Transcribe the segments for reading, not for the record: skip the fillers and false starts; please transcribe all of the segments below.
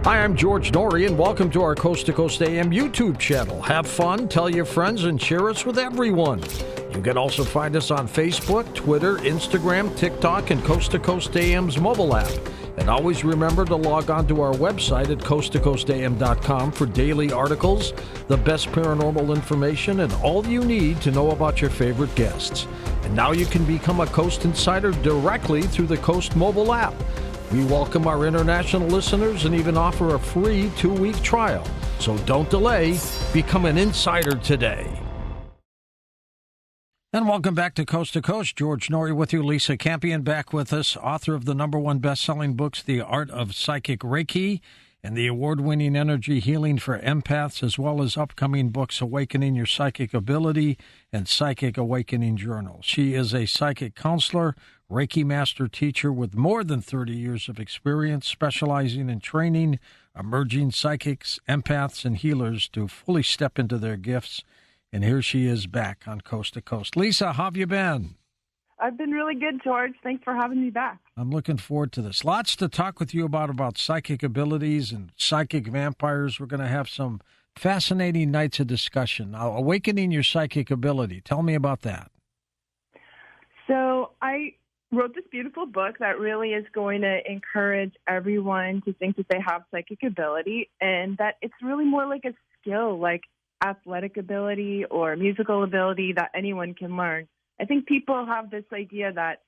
Hi, I'm George Norrie, and welcome to our Coast to Coast AM YouTube channel. Have fun, tell your friends, and share us with everyone. You can also find us on Facebook, Twitter, Instagram, TikTok, and Coast to Coast AM's mobile app. And always remember to log on to our website at coasttocoastam.com for daily articles, the best paranormal information, and all you need to know about your favorite guests. And now you can become a Coast Insider directly through the Coast mobile app. We welcome our international listeners and even offer a free 2-week trial. So don't delay. Become an insider today. And welcome back to Coast. George Norrie with you. Lisa Campion back with us, author of the #1 best-selling books, The Art of Psychic Reiki, and the award-winning Energy Healing for Empaths, as well as upcoming books, Awakening Your Psychic Ability and Psychic Awakening Journal. She is a psychic counselor, Reiki master teacher with more than 30 years of experience, specializing in training emerging psychics, empaths, and healers to fully step into their gifts. And here she is back on Coast to Coast. Lisa, how have you been? I've been really good, George. Thanks for having me back. I'm looking forward to this. Lots to talk with you about psychic abilities and psychic vampires. We're going to have some fascinating nights of discussion. Now, Awakening Your Psychic Ability. Tell me about that. So I wrote this beautiful book that really is going to encourage everyone to think that they have psychic ability and that it's really more like a skill, like athletic ability or musical ability that anyone can learn. I think people have this idea that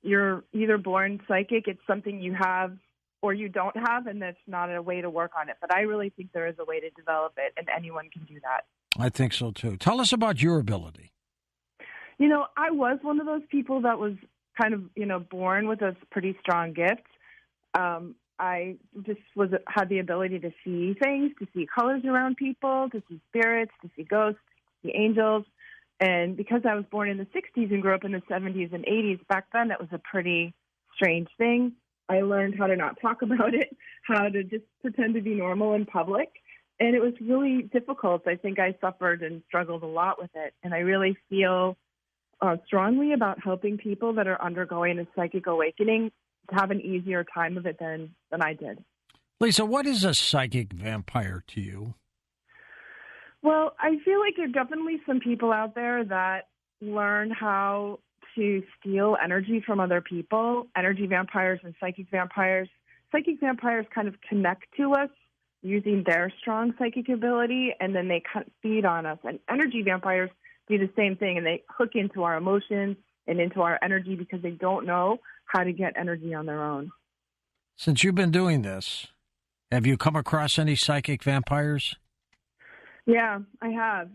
you're either born psychic, it's something you have or you don't have, and that's not a way to work on it. But I really think there is a way to develop it, and anyone can do that. I think so, too. Tell us about your ability. You know, I was one of those people that was kind of, born with a pretty strong gift. I just had the ability to see things, to see colors around people, to see spirits, to see ghosts, to see angels. And because I was born in the 60s and grew up in the 70s and 80s, back then it was a pretty strange thing. I learned how to not talk about it, how to just pretend to be normal in public. And it was really difficult. I think I suffered and struggled a lot with it. And I really feel strongly about helping people that are undergoing a psychic awakening to have an easier time of it than I did. Lisa, what is a psychic vampire to you? Well, I feel like there are definitely some people out there that learn how to steal energy from other people, energy vampires and psychic vampires. Psychic vampires kind of connect to us using their strong psychic ability, and then they feed on us. And energy vampires do the same thing, and they hook into our emotions and into our energy because they don't know how to get energy on their own. Since you've been doing this, have you come across any psychic vampires? Yeah, I have.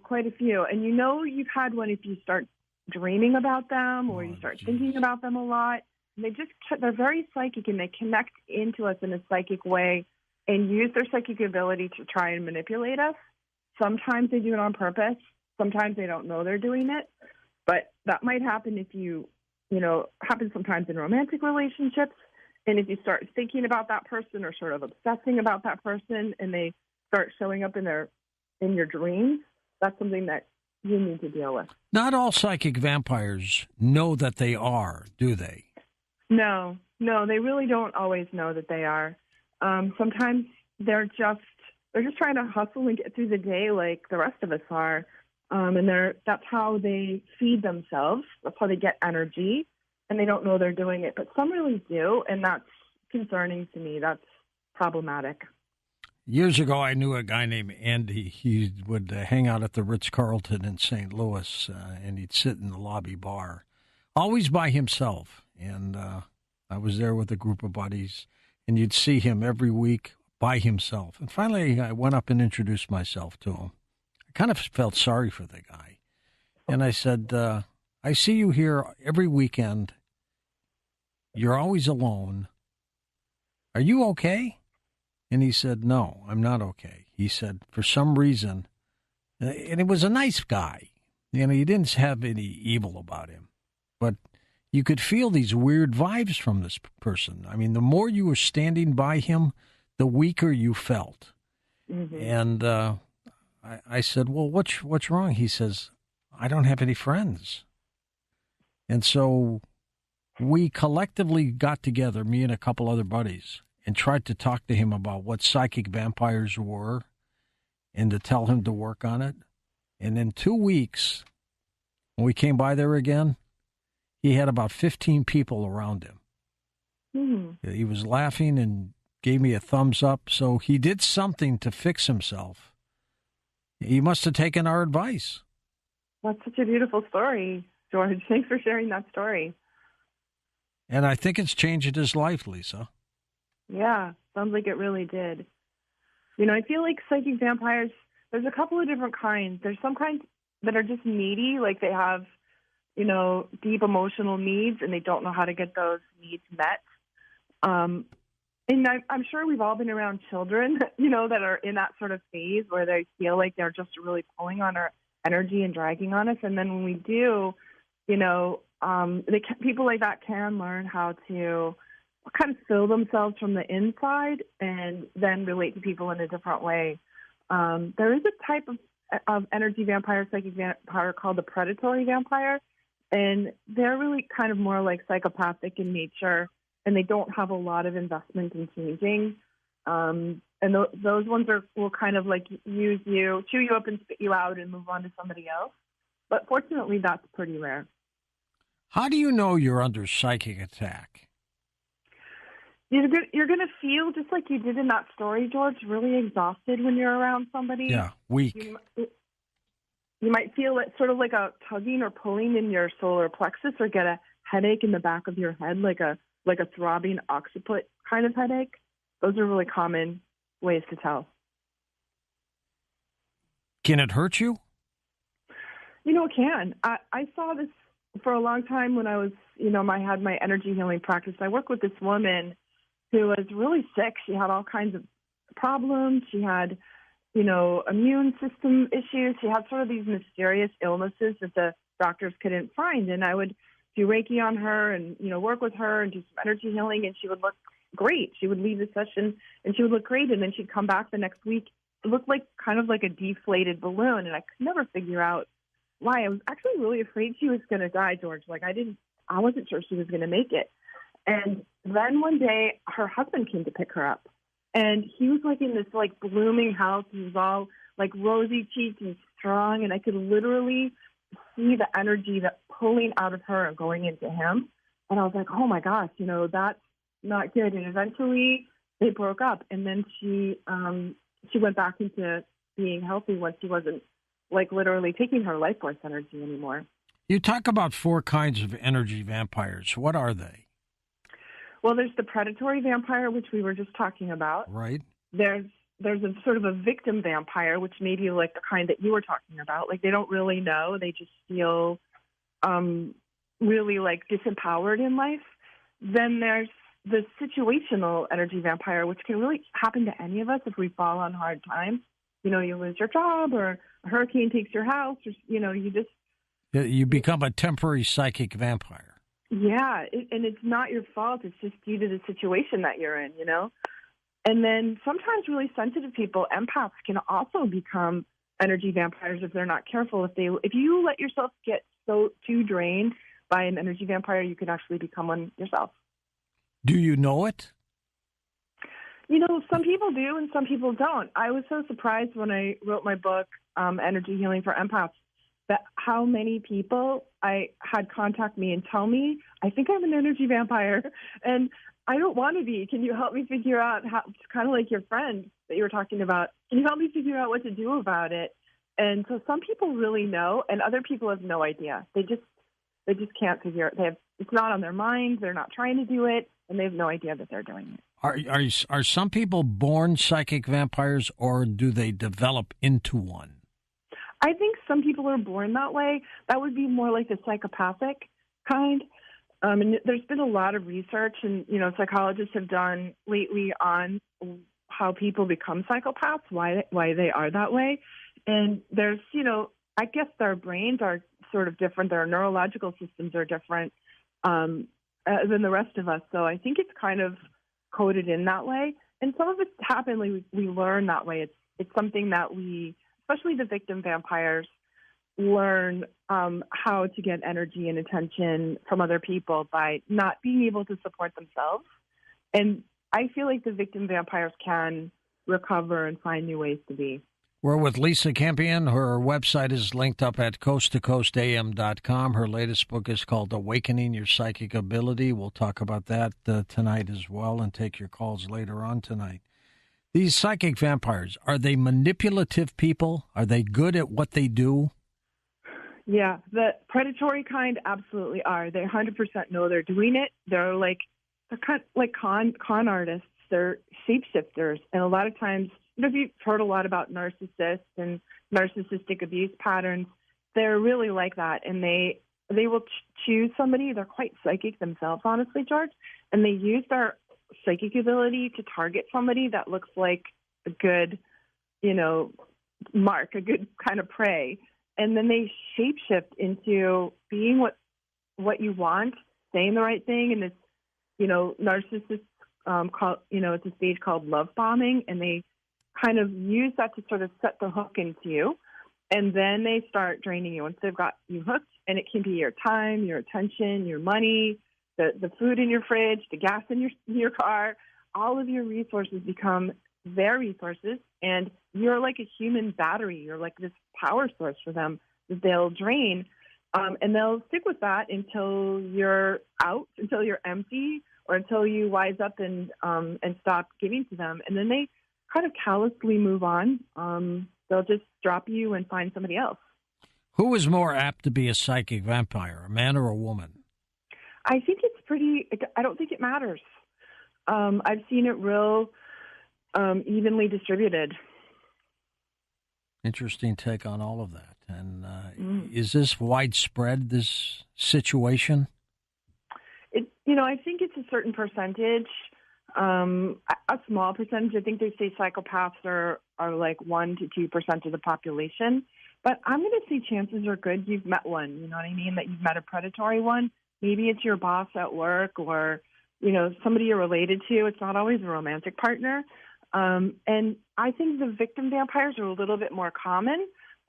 Quite a few. And you've had one if you start dreaming about them or you start thinking about them a lot. And they're very psychic, and they connect into us in a psychic way and use their psychic ability to try and manipulate us. Sometimes they do it on purpose. Sometimes they don't know they're doing it. But that might happen if happens sometimes in romantic relationships. And if you start thinking about that person or sort of obsessing about that person and they start showing up in your dreams, that's something that you need to deal with. Not all psychic vampires know that they are, do they? No, they really don't always know that they are. Sometimes they're just trying to hustle and get through the day like the rest of us are. And that's how they feed themselves. That's how they get energy, and they don't know they're doing it. But some really do, and that's concerning to me. That's problematic. Years ago, I knew a guy named Andy. He would hang out at the Ritz-Carlton in St. Louis, and he'd sit in the lobby bar, always by himself. And I was there with a group of buddies, and you'd see him every week by himself. And finally, I went up and introduced myself to him. Kind of felt sorry for the guy. And I said, I see you here every weekend. You're always alone. Are you okay? And he said, no, I'm not okay. He said, for some reason, and it was a nice guy. He didn't have any evil about him. But you could feel these weird vibes from this person. I mean, the more you were standing by him, the weaker you felt. Mm-hmm. And I said, well, what's wrong? He says, I don't have any friends. And so we collectively got together, me and a couple other buddies, and tried to talk to him about what psychic vampires were and to tell him to work on it. And in 2 weeks, when we came by there again, he had about 15 people around him. Hmm. He was laughing and gave me a thumbs up. So he did something to fix himself. He must have taken our advice. That's such a beautiful story, George. Thanks for sharing that story. And I think it's changed his life, Lisa. Yeah, sounds like it really did. You know, I feel like psychic vampires, there's a couple of different kinds. There's some kinds that are just needy, like they have, you know, deep emotional needs and they don't know how to get those needs met. And I'm sure we've all been around children, you know, that are in that sort of phase where they feel like they're just really pulling on our energy and dragging on us. And then when we do, you know, people like that can learn how to kind of fill themselves from the inside and then relate to people in a different way. There is a type of energy vampire, psychic vampire called the predatory vampire, and they're really kind of more like psychopathic in nature, and they don't have a lot of investment in changing. And those ones will kind of like use you, chew you up and spit you out and move on to somebody else. But fortunately, that's pretty rare. How do you know you're under psychic attack? You're going to feel, just like you did in that story, George, really exhausted when you're around somebody. Yeah, weak. You might feel it sort of like a tugging or pulling in your solar plexus, or get a headache in the back of your head, like a throbbing occiput kind of headache. Those are really common ways to tell. Can it hurt you? You know, it can. I saw this for a long time when I was, you know, I had my energy healing practice. I worked with this woman who was really sick. She had all kinds of problems. She had, you know, immune system issues. She had sort of these mysterious illnesses that the doctors couldn't find. And I would do Reiki on her and, you know, work with her and do some energy healing, and she would look great. She would leave the session and she would look great. And then she'd come back the next week. It looked like kind of like a deflated balloon. And I could never figure out why. I was actually really afraid she was going to die, George. Like I wasn't sure she was going to make it. And then one day her husband came to pick her up, and he was like in this like blooming house. He was all like rosy cheeked and strong. And I could literally see the energy that pulling out of her and going into him. And I was like, oh my gosh, you know, that's not good. And eventually they broke up. And then she went back into being healthy once she wasn't like literally taking her life force energy anymore. You talk about 4 kinds of energy vampires. What are they? Well, there's the predatory vampire, which we were just talking about. Right. There's a sort of a victim vampire, which may be like the kind that you were talking about. Like they don't really know. They just feel really like disempowered in life. Then there's the situational energy vampire, which can really happen to any of us if we fall on hard times. You know, you lose your job, or a hurricane takes your house, or, you know, You become a temporary psychic vampire. Yeah, and it's not your fault. It's just due to the situation that you're in, you know? And then sometimes really sensitive people, empaths, can also become energy vampires if they're not careful. If you let yourself get so too drained by an energy vampire, you can actually become one yourself. Do you know it? You know, some people do and some people don't. I was so surprised when I wrote my book, Energy Healing for Empaths, that how many people I had contact me and tell me, I think I'm an energy vampire and I don't want to be. Can you help me figure out how, it's kind of like your friend that you were talking about. Can you help me figure out what to do about it? And so some people really know, and other people have no idea. They just can't figure it. It's not on their mind. They're not trying to do it, and they have no idea that they're doing it. Are some people born psychic vampires, or do they develop into one? I think some people are born that way. That would be more like the psychopathic kind. And there's been a lot of research, and, you know, psychologists have done lately on how people become psychopaths, why they are that way. And there's, you know, I guess their brains are sort of different. Their neurological systems are different than the rest of us. So I think it's kind of coded in that way. And some of it's happened. We learn that way. It's something that especially the victim vampires, learn how to get energy and attention from other people by not being able to support themselves. And I feel like the victim vampires can recover and find new ways to be. We're with Lisa Campion. Her website is linked up at coasttocoastam.com. Her latest book is called Awakening Your Psychic Ability. We'll talk about that tonight as well and take your calls later on tonight. These psychic vampires, are they manipulative people? Are they good at what they do? Yeah, the predatory kind absolutely are. They 100% know they're doing it. They're kind of like con artists. They're shapeshifters, and a lot of times, if you've heard a lot about narcissists and narcissistic abuse patterns, they're really like that, and they will choose somebody. They're quite psychic themselves, honestly, George, and they use their psychic ability to target somebody that looks like a good, mark, a good kind of prey. And then they shapeshift into being what you want, saying the right thing. And this, narcissists it's a stage called love bombing, and they kind of use that to sort of set the hook into you. And then they start draining you. Once they've got you hooked, and it can be your time, your attention, your money, the food in your fridge, the gas in your car, all of your resources become their resources, and you're like a human battery. You're like this power source for them that they'll drain, and they'll stick with that until you're out, until you're empty, or until you wise up and stop giving to them, and then they kind of callously move on. They'll just drop you and find somebody else. Who is more apt to be a psychic vampire, a man or a woman? I think I don't think it matters. I've seen it real evenly distributed. Interesting take on all of that. And is this widespread, this situation? I think it's a certain percentage, a small percentage. I think they say psychopaths are like 1% to 2% of the population. But I'm going to say chances are good you've met one, you know what I mean, that you've met a predatory one. Maybe it's your boss at work or, somebody you're related to. It's not always a romantic partner. And I think the victim vampires are a little bit more common.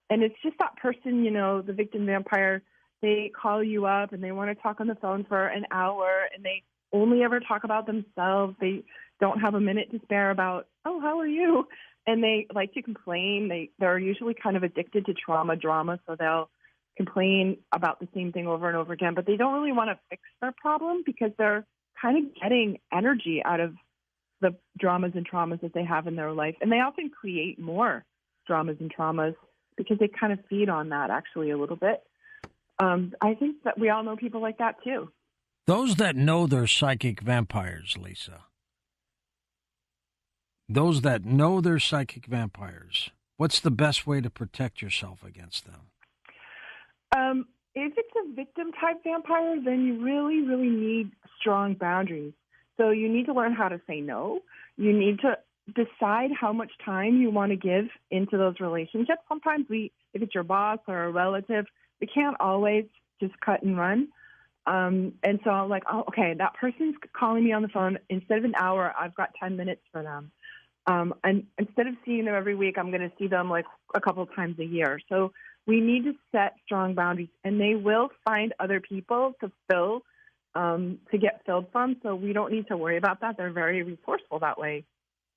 And it's just that person, the victim vampire, they call you up and they want to talk on the phone for an hour, and they only ever talk about themselves. They don't have a minute to spare about, oh, how are you? And they like to complain. They're usually kind of addicted to drama, so they'll complain about the same thing over and over again, but they don't really want to fix their problem because they're kind of getting energy out of the dramas and traumas that they have in their life. And they often create more dramas and traumas because they kind of feed on that actually a little bit. I think that we all know people like that too. Those that know they're psychic vampires, Lisa. Those that know they're psychic vampires, what's the best way to protect yourself against them? If it's a victim-type vampire, then you really, really need strong boundaries. So you need to learn how to say no. You need to decide how much time you want to give into those relationships. Sometimes if it's your boss or a relative, we can't always just cut and run. And so I'm like, oh, okay, that person's calling me on the phone. Instead of an hour, I've got 10 minutes for them. And instead of seeing them every week, I'm going to see them like a couple of times a year. So we need to set strong boundaries, and they will find other people to get filled from. So we don't need to worry about that. They're very resourceful that way.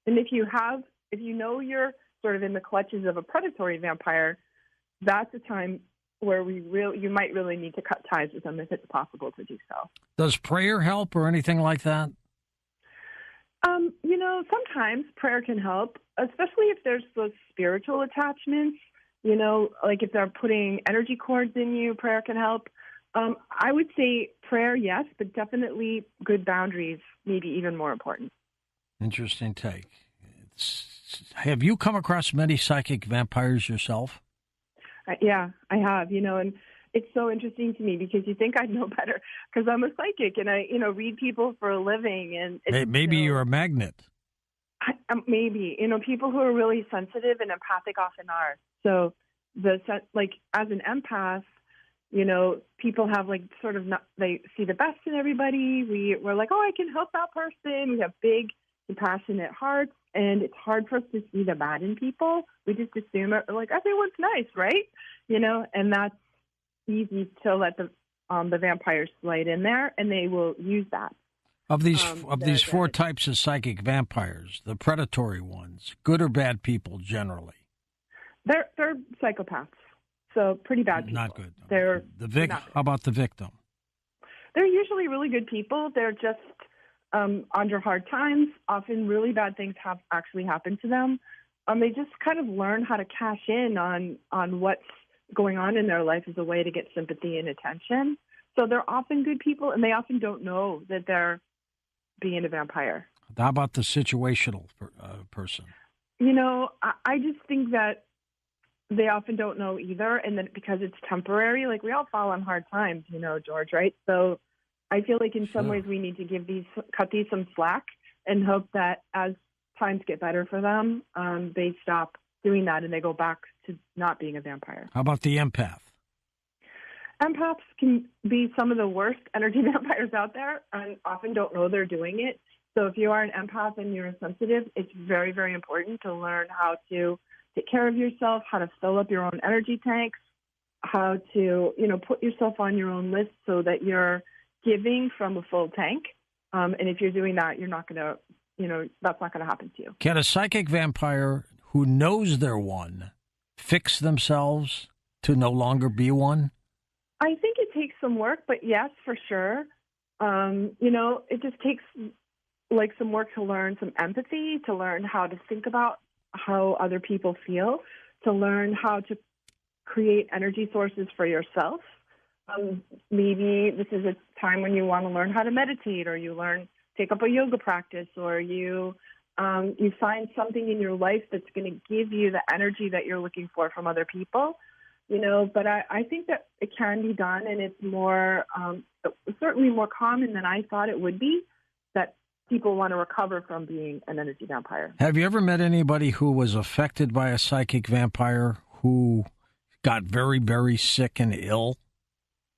And if you know you're sort of in the clutches of a predatory vampire, that's a time where you might really need to cut ties with them if it's possible to do so. Does prayer help or anything like that? Sometimes prayer can help, especially if there's those spiritual attachments, like if they're putting energy cords in you, prayer can help. I would say prayer, yes, but definitely good boundaries, maybe even more important. Interesting take. Have you come across many psychic vampires yourself? Yeah, I have, and it's so interesting to me because you think I'd know better because I'm a psychic and I, read people for a living. And maybe you're a magnet. Maybe, people who are really sensitive and empathic often are. So as an empath, people have they see the best in everybody. We're like, oh, I can help that person. We have big, compassionate hearts, and it's hard for us to see the bad in people. We just assume everyone's nice, right? And that's easy to let the vampires slide in there, and they will use that. Of these their four advantage. types of psychic vampires, the predatory ones, good or bad people generally? They're psychopaths, so pretty bad people. Not good. They're How about the victim? They're usually really good people. They're just under hard times. Often really bad things have actually happened to them. They just kind of learn how to cash in on what's going on in their life as a way to get sympathy and attention. So they're often good people, and they often don't know that they're being a vampire. How about the situational person? I just think that they often don't know either, and then because it's temporary, like we all fall on hard times, George, right? So I feel like in some ways we need to cut these some slack and hope that as times get better for them, they stop doing that and they go back to not being a vampire. How about the empath? Empaths can be some of the worst energy vampires out there and often don't know they're doing it. So if you are an empath and you're sensitive, it's very, very important to learn how to take care of yourself, how to fill up your own energy tanks, how to, put yourself on your own list so that you're giving from a full tank. And if you're doing that, you're not going to, that's not going to happen to you. Can a psychic vampire who knows they're one fix themselves to no longer be one? I think it takes some work, but yes, for sure. It just takes like some work to learn some empathy, to learn how to think about how other people feel, to learn how to create energy sources for yourself. Maybe this is a time when you want to learn how to meditate, or you take up a yoga practice, or you find something in your life that's going to give you the energy that you're looking for from other people. But I think that it can be done, and it's certainly more common than I thought it would be, that people want to recover from being an energy vampire. Have you ever met anybody who was affected by a psychic vampire who got very, very sick and ill?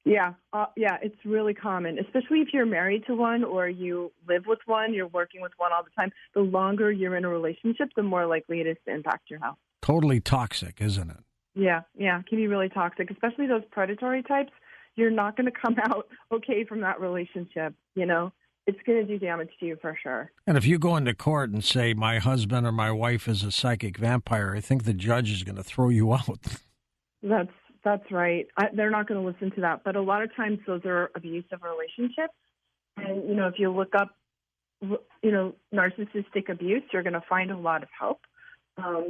Yeah, it's really common, especially if you're married to one or you live with one, you're working with one all the time. The longer you're in a relationship, the more likely it is to impact your health. Totally toxic, isn't it? Yeah, it can be really toxic, especially those predatory types. You're not going to come out okay from that relationship, It's going to do damage to you for sure. And if you go into court and say, my husband or my wife is a psychic vampire, I think the judge is going to throw you out. That's right. They're not going to listen to that. But a lot of times those are abusive relationships. And, if you look up, narcissistic abuse, you're going to find a lot of help.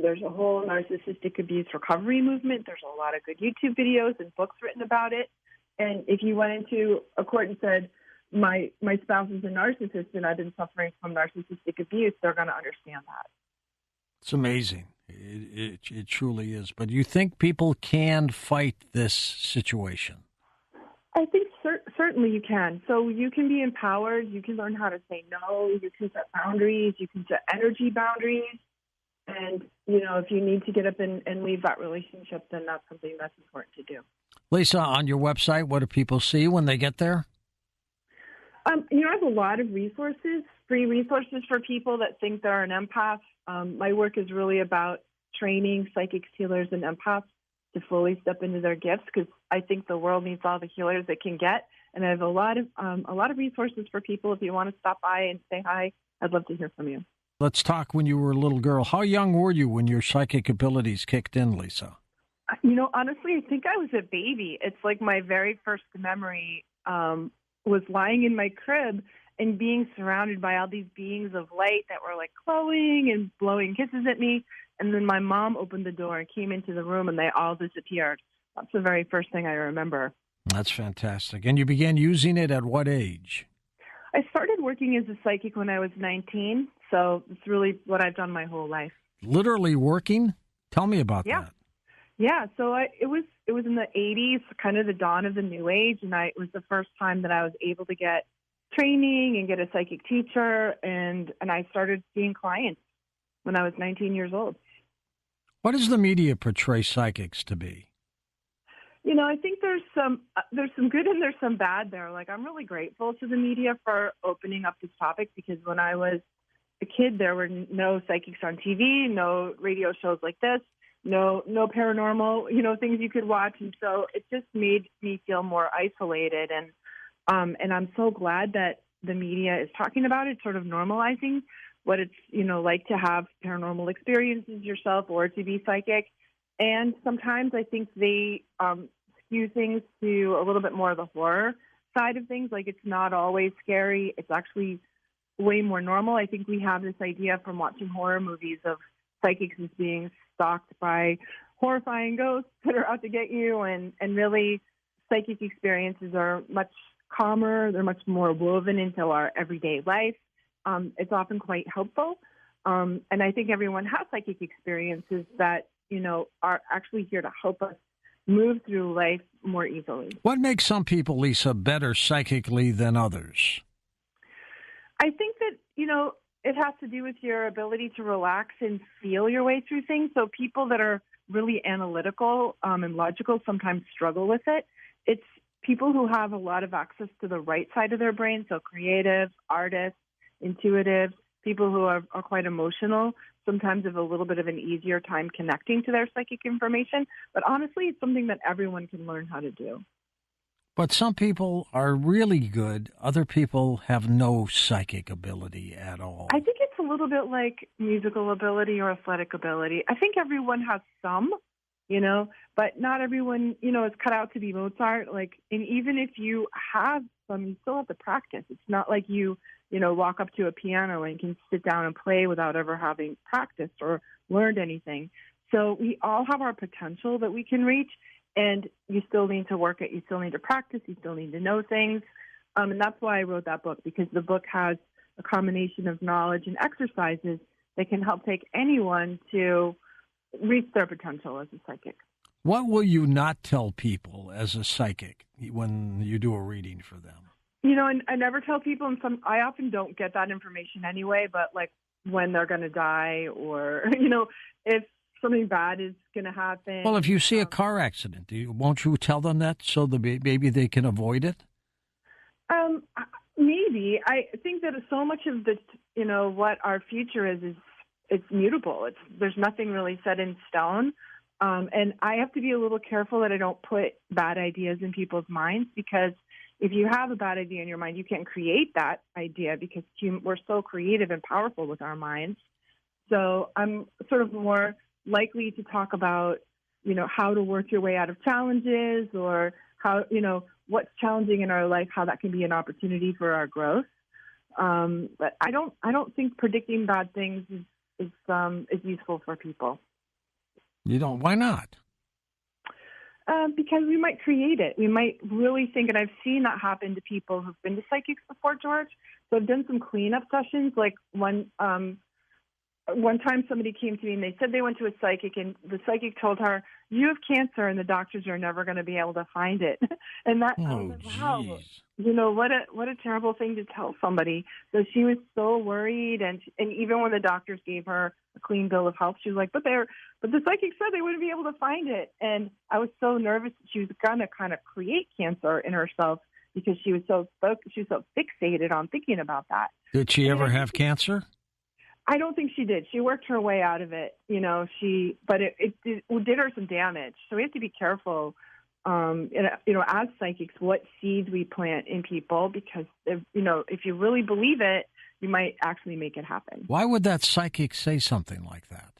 There's a whole narcissistic abuse recovery movement. There's a lot of good YouTube videos and books written about it. And if you went into a court and said, my spouse is a narcissist and I've been suffering from narcissistic abuse, they're going to understand that. It's amazing. It truly is. But you think people can fight this situation? I think certainly you can. So you can be empowered. You can learn how to say no. You can set boundaries. You can set energy boundaries. And, if you need to get up and leave that relationship, then that's something that's important to do. Lisa, on your website, what do people see when they get there? I have a lot of resources, free resources for people that think they're an empath. My work is really about training psychics, healers, and empaths to fully step into their gifts, because I think the world needs all the healers it can get. And I have a lot of resources for people. If you want to stop by and say hi, I'd love to hear from you. Let's talk when you were a little girl. How young were you when your psychic abilities kicked in, Lisa? Honestly, I think I was a baby. It's like my very first memory was lying in my crib and being surrounded by all these beings of light that were like glowing and blowing kisses at me. And then my mom opened the door and came into the room and they all disappeared. That's the very first thing I remember. That's fantastic. And you began using it at what age? I started working as a psychic when I was 19. So it's really what I've done my whole life. Literally working? Tell me about that. Yeah, so it was in the 80s, kind of the dawn of the new age, and it was the first time that I was able to get training and get a psychic teacher, and I started seeing clients when I was 19 years old. What does the media portray psychics to be? I think there's some good and there's some bad there. Like, I'm really grateful to the media for opening up this topic, because when I was a kid, there were no psychics on TV, no radio shows like this. No paranormal, things you could watch. And so it just made me feel more isolated. And I'm so glad that the media is talking about it, sort of normalizing what it's, like to have paranormal experiences yourself or to be psychic. And sometimes I think they skew things to a little bit more of the horror side of things. Like, it's not always scary. It's actually way more normal. I think we have this idea from watching horror movies of psychics as being stalked by horrifying ghosts that are out to get you, and really psychic experiences are much calmer. They're much more woven into our everyday life. It's often quite helpful. And I think everyone has psychic experiences that, are actually here to help us move through life more easily. What makes some people, Lisa, better psychically than others? I think that, it has to do with your ability to relax and feel your way through things. So people that are really analytical and logical sometimes struggle with it. It's people who have a lot of access to the right side of their brain, so creative, artists, intuitive, people who are quite emotional, sometimes have a little bit of an easier time connecting to their psychic information. But honestly, it's something that everyone can learn how to do. But some people are really good. Other people have no psychic ability at all. I think it's a little bit like musical ability or athletic ability. I think everyone has some, but not everyone, is cut out to be Mozart. And even if you have some, you still have to practice. It's not like you walk up to a piano and can sit down and play without ever having practiced or learned anything. So we all have our potential that we can reach. And you still need to work it. You still need to practice. You still need to know things. And that's why I wrote that book, because the book has a combination of knowledge and exercises that can help take anyone to reach their potential as a psychic. What will you not tell people as a psychic when you do a reading for them? And I never tell people, and I often don't get that information anyway, but when they're going to die or, if something bad is going to happen. Well, if you see a car accident, won't you tell them that so maybe they can avoid it? Maybe. I think that so much of the, what our future is it's mutable. There's nothing really set in stone. And I have to be a little careful that I don't put bad ideas in people's minds, because if you have a bad idea in your mind, you can't create that idea, because we're so creative and powerful with our minds. So I'm sort of more likely to talk about, how to work your way out of challenges, or how, what's challenging in our life, how that can be an opportunity for our growth. But I don't think predicting bad things is useful for people. You don't? Why not? Because we might create it. We might really think, and I've seen that happen to people who've been to psychics before, George. So I've done some cleanup sessions. Like one time somebody came to me and they said they went to a psychic, and the psychic told her, "You have cancer and the doctors are never going to be able to find it." And that, I was like, wow, what a terrible thing to tell somebody. So she was so worried, and even when the doctors gave her a clean bill of health, she was like, but the psychic said they wouldn't be able to find it. And I was so nervous that she was going to kind of create cancer in herself, because she was so fixated on thinking about that. Did she ever have cancer? I don't think she did. She worked her way out of it, but it did her some damage. So we have to be careful, as psychics, what seeds we plant in people, because if you really believe it, you might actually make it happen. Why would that psychic say something like that?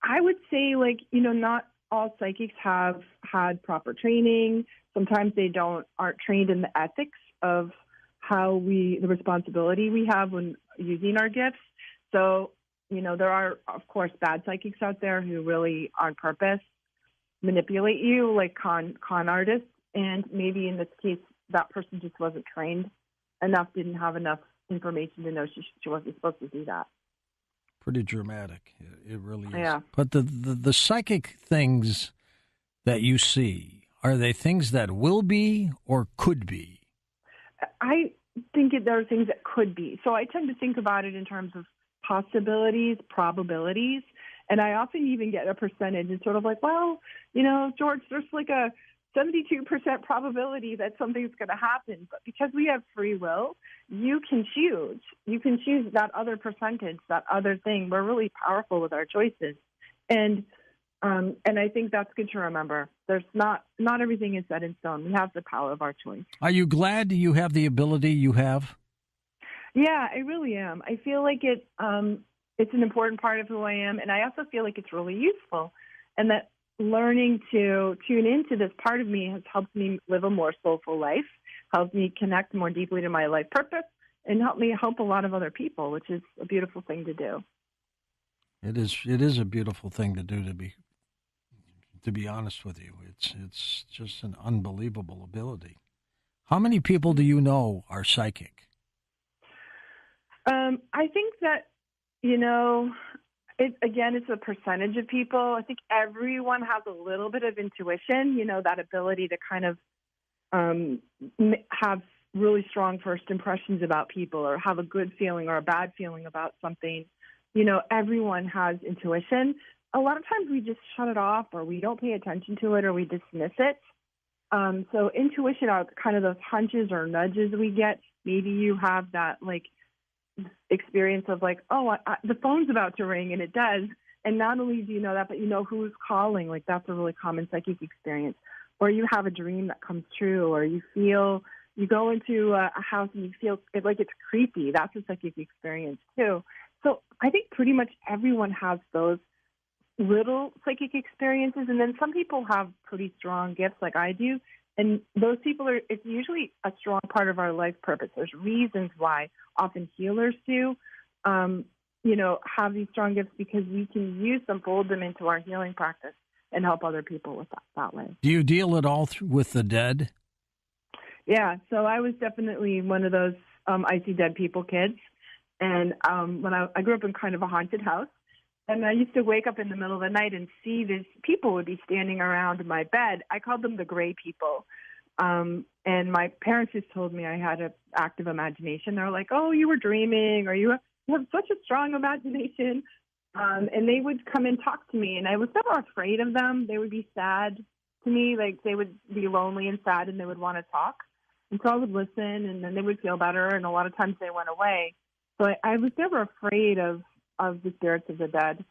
I would say, not all psychics have had proper training. Sometimes they aren't trained in the ethics of the responsibility we have when using our gifts. So, there are, of course, bad psychics out there who really, on purpose, manipulate you, like con artists. And maybe in this case, that person just wasn't trained enough, didn't have enough information to know she wasn't supposed to do that. Pretty dramatic. It really is. Yeah. But the psychic things that you see, are they things that will be or could be? I think there are things that could be. So I tend to think about it in terms of possibilities, probabilities, and I often even get a percentage. It's sort of like, well, George, there's like a 72% probability that something's going to happen. But because we have free will, you can choose. You can choose that other percentage, that other thing. We're really powerful with our choices. And I think that's good to remember. There's not everything is set in stone. We have the power of our choice. Are you glad you have the ability you have? Yeah, I really am. I feel like it's an important part of who I am, and I also feel like it's really useful, and that learning to tune into this part of me has helped me live a more soulful life, helped me connect more deeply to my life purpose, and helped me help a lot of other people, which is a beautiful thing to do. It is a beautiful thing to do, to be honest with you. It's just an unbelievable ability. How many people do you know are psychic? I think that, you know, it's a percentage of people. I think everyone has a little bit of intuition, that ability to kind of um, have really strong first impressions about people or have a good feeling or a bad feeling about something. Everyone has intuition. A lot of times we just shut it off or we don't pay attention to it or we dismiss it. So intuition are kind of those hunches or nudges we get. Maybe you have that like experience of like, oh, the phone's about to ring, and it does. And not only do you know that, but you know who's calling. Like that's a really common psychic experience. Or you have a dream that comes true, or you go into a house and you feel like it's creepy. That's a psychic experience too. So I think pretty much everyone has those little psychic experiences, and then some people have pretty strong gifts like I do. And those people it's usually a strong part of our life purpose. There's reasons why often healers do, have these strong gifts because we can use them, fold them into our healing practice and help other people with that way. Do you deal at all with the dead? Yeah. So I was definitely one of those I see dead people kids. And when I grew up in kind of a haunted house, and I used to wake up in the middle of the night and see these people would be standing around my bed. I called them the gray people. And my parents just told me I had an active imagination. They're like, oh, you were dreaming, or you have such a strong imagination. And they would come and talk to me, and I was never afraid of them. They would be sad to me, like they would be lonely and sad, and they would want to talk. And so I would listen, and then they would feel better, and a lot of times they went away. So I was never afraid of the spirits of the dead.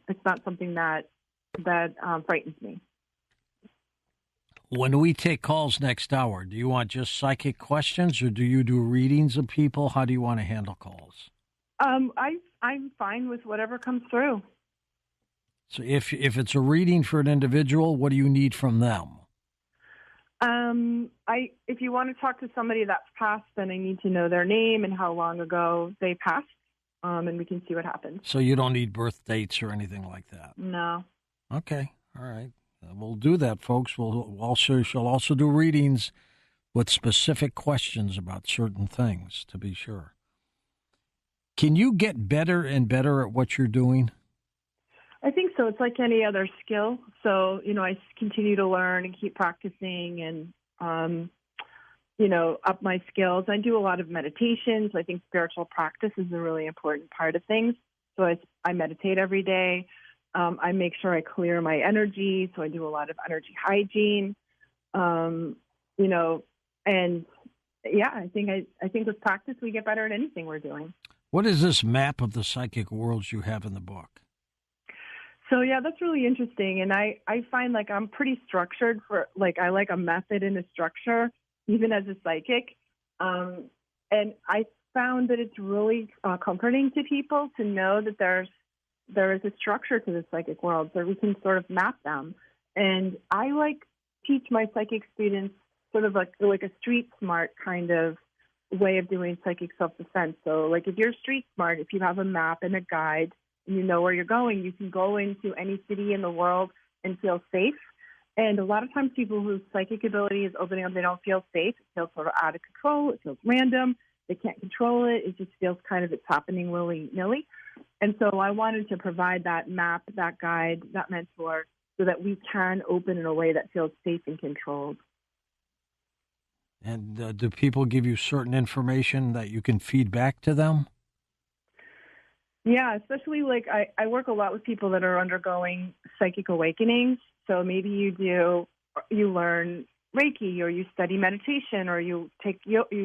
It's not something that frightens me. When we take calls next hour, do you want just psychic questions or do you do readings of people? How do you want to handle calls? I'm fine with whatever comes through. So if it's a reading for an individual, what do you need from them? If you want to talk to somebody that's passed, then I need to know their name and how long ago they passed, and we can see what happens. So you don't need birth dates or anything like that? No. Okay. All right. We'll do that, folks. She'll also do readings with specific questions about certain things, to be sure. Can you get better and better at what you're doing? I think so. It's like any other skill. So, I continue to learn and keep practicing and, up my skills. I do a lot of meditations. I think spiritual practice is a really important part of things. So I meditate every day. I make sure I clear my energy. So I do a lot of energy hygiene, and yeah, I think with practice, we get better at anything we're doing. What is this map of the psychic worlds you have in the book? So, yeah, that's really interesting. And I find like I'm pretty structured I like a method and a structure, even as a psychic. And I found that it's really comforting to people to know that there is a structure to the psychic world so we can sort of map them. And I teach my psychic students sort of like a street smart kind of way of doing psychic self-defense. So like if you're street smart, if you have a map and a guide and you know where you're going, you can go into any city in the world and feel safe. And a lot of times people whose psychic ability is opening up, they don't feel safe. It feels sort of out of control. It feels random. They can't control it. It just feels kind of it's happening willy-nilly. And so I wanted to provide that map, that guide, that mentor, so that we can open in a way that feels safe and controlled. And do people give you certain information that you can feed back to them? Yeah, especially I work a lot with people that are undergoing psychic awakenings. So maybe you learn Reiki, or you study meditation, or you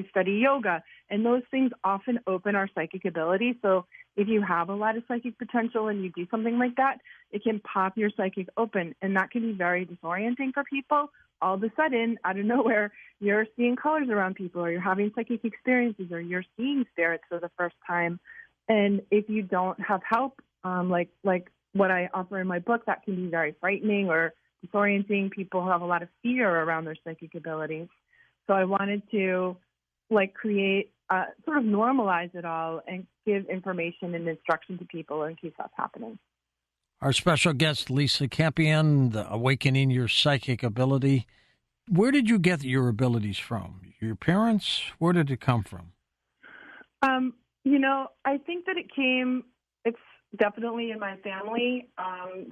study yoga, and those things often open our psychic ability. So if you have a lot of psychic potential and you do something like that, it can pop your psychic open, and that can be very disorienting for people. All of a sudden, out of nowhere, you're seeing colors around people, or you're having psychic experiences, or you're seeing spirits for the first time. And if you don't have help, like what I offer in my book, that can be very frightening or disorienting. People have a lot of fear around their psychic abilities. So I wanted to create, sort of normalize it all and give information and instruction to people in case that's happening. Our special guest, Lisa Campion, the Awakening Your Psychic Ability. Where did you get your abilities from? Your parents? Where did it come from? I think that it's definitely in my family.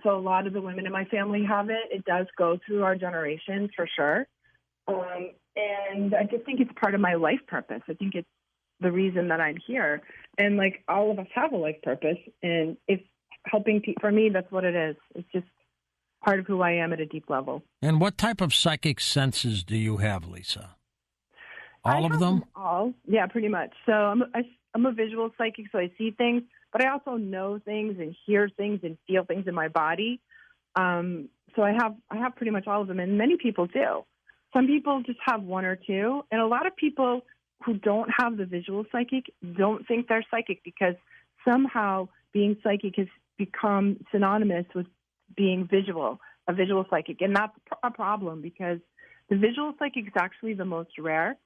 So a lot of the women in my family have it. It does go through our generations for sure. And I just think it's part of my life purpose. I think it's the reason that I'm here. And all of us have a life purpose. And it's helping people. For me, that's what it is. It's just part of who I am at a deep level. And what type of psychic senses do you have, Lisa? All of them? All. Yeah, pretty much. So I'm a visual psychic, so I see things, but I also know things and hear things and feel things in my body. So I have pretty much all of them, and many people do. Some people just have one or two, and a lot of people who don't have the visual psychic don't think they're psychic because somehow being psychic has become synonymous with being a visual psychic, and that's a problem because the visual psychic is actually the most rare.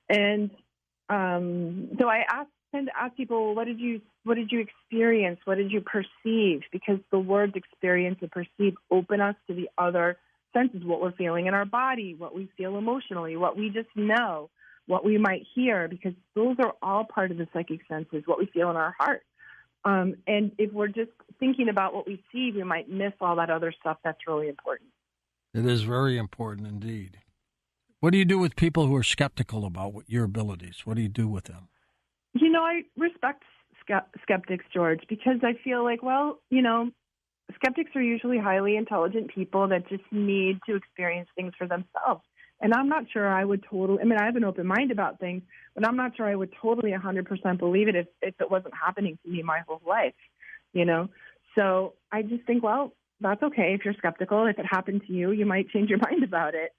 And so I tend to ask people, what did you experience? What did you perceive? Because the words experience and perceive open us to the other senses, what we're feeling in our body, what we feel emotionally, what we just know, what we might hear, because those are all part of the psychic senses, what we feel in our heart. And if we're just thinking about what we see, we might miss all that other stuff that's really important. It is very important indeed. What do you do with people who are skeptical about your abilities? What do you do with them? I respect skeptics, George, because I feel skeptics are usually highly intelligent people that just need to experience things for themselves. And I'm not sure I would I have an open mind about things, but I'm not sure I would totally 100% believe it if it wasn't happening to me my whole life, So I just think, well, that's okay if you're skeptical. If it happened to you, you might change your mind about it.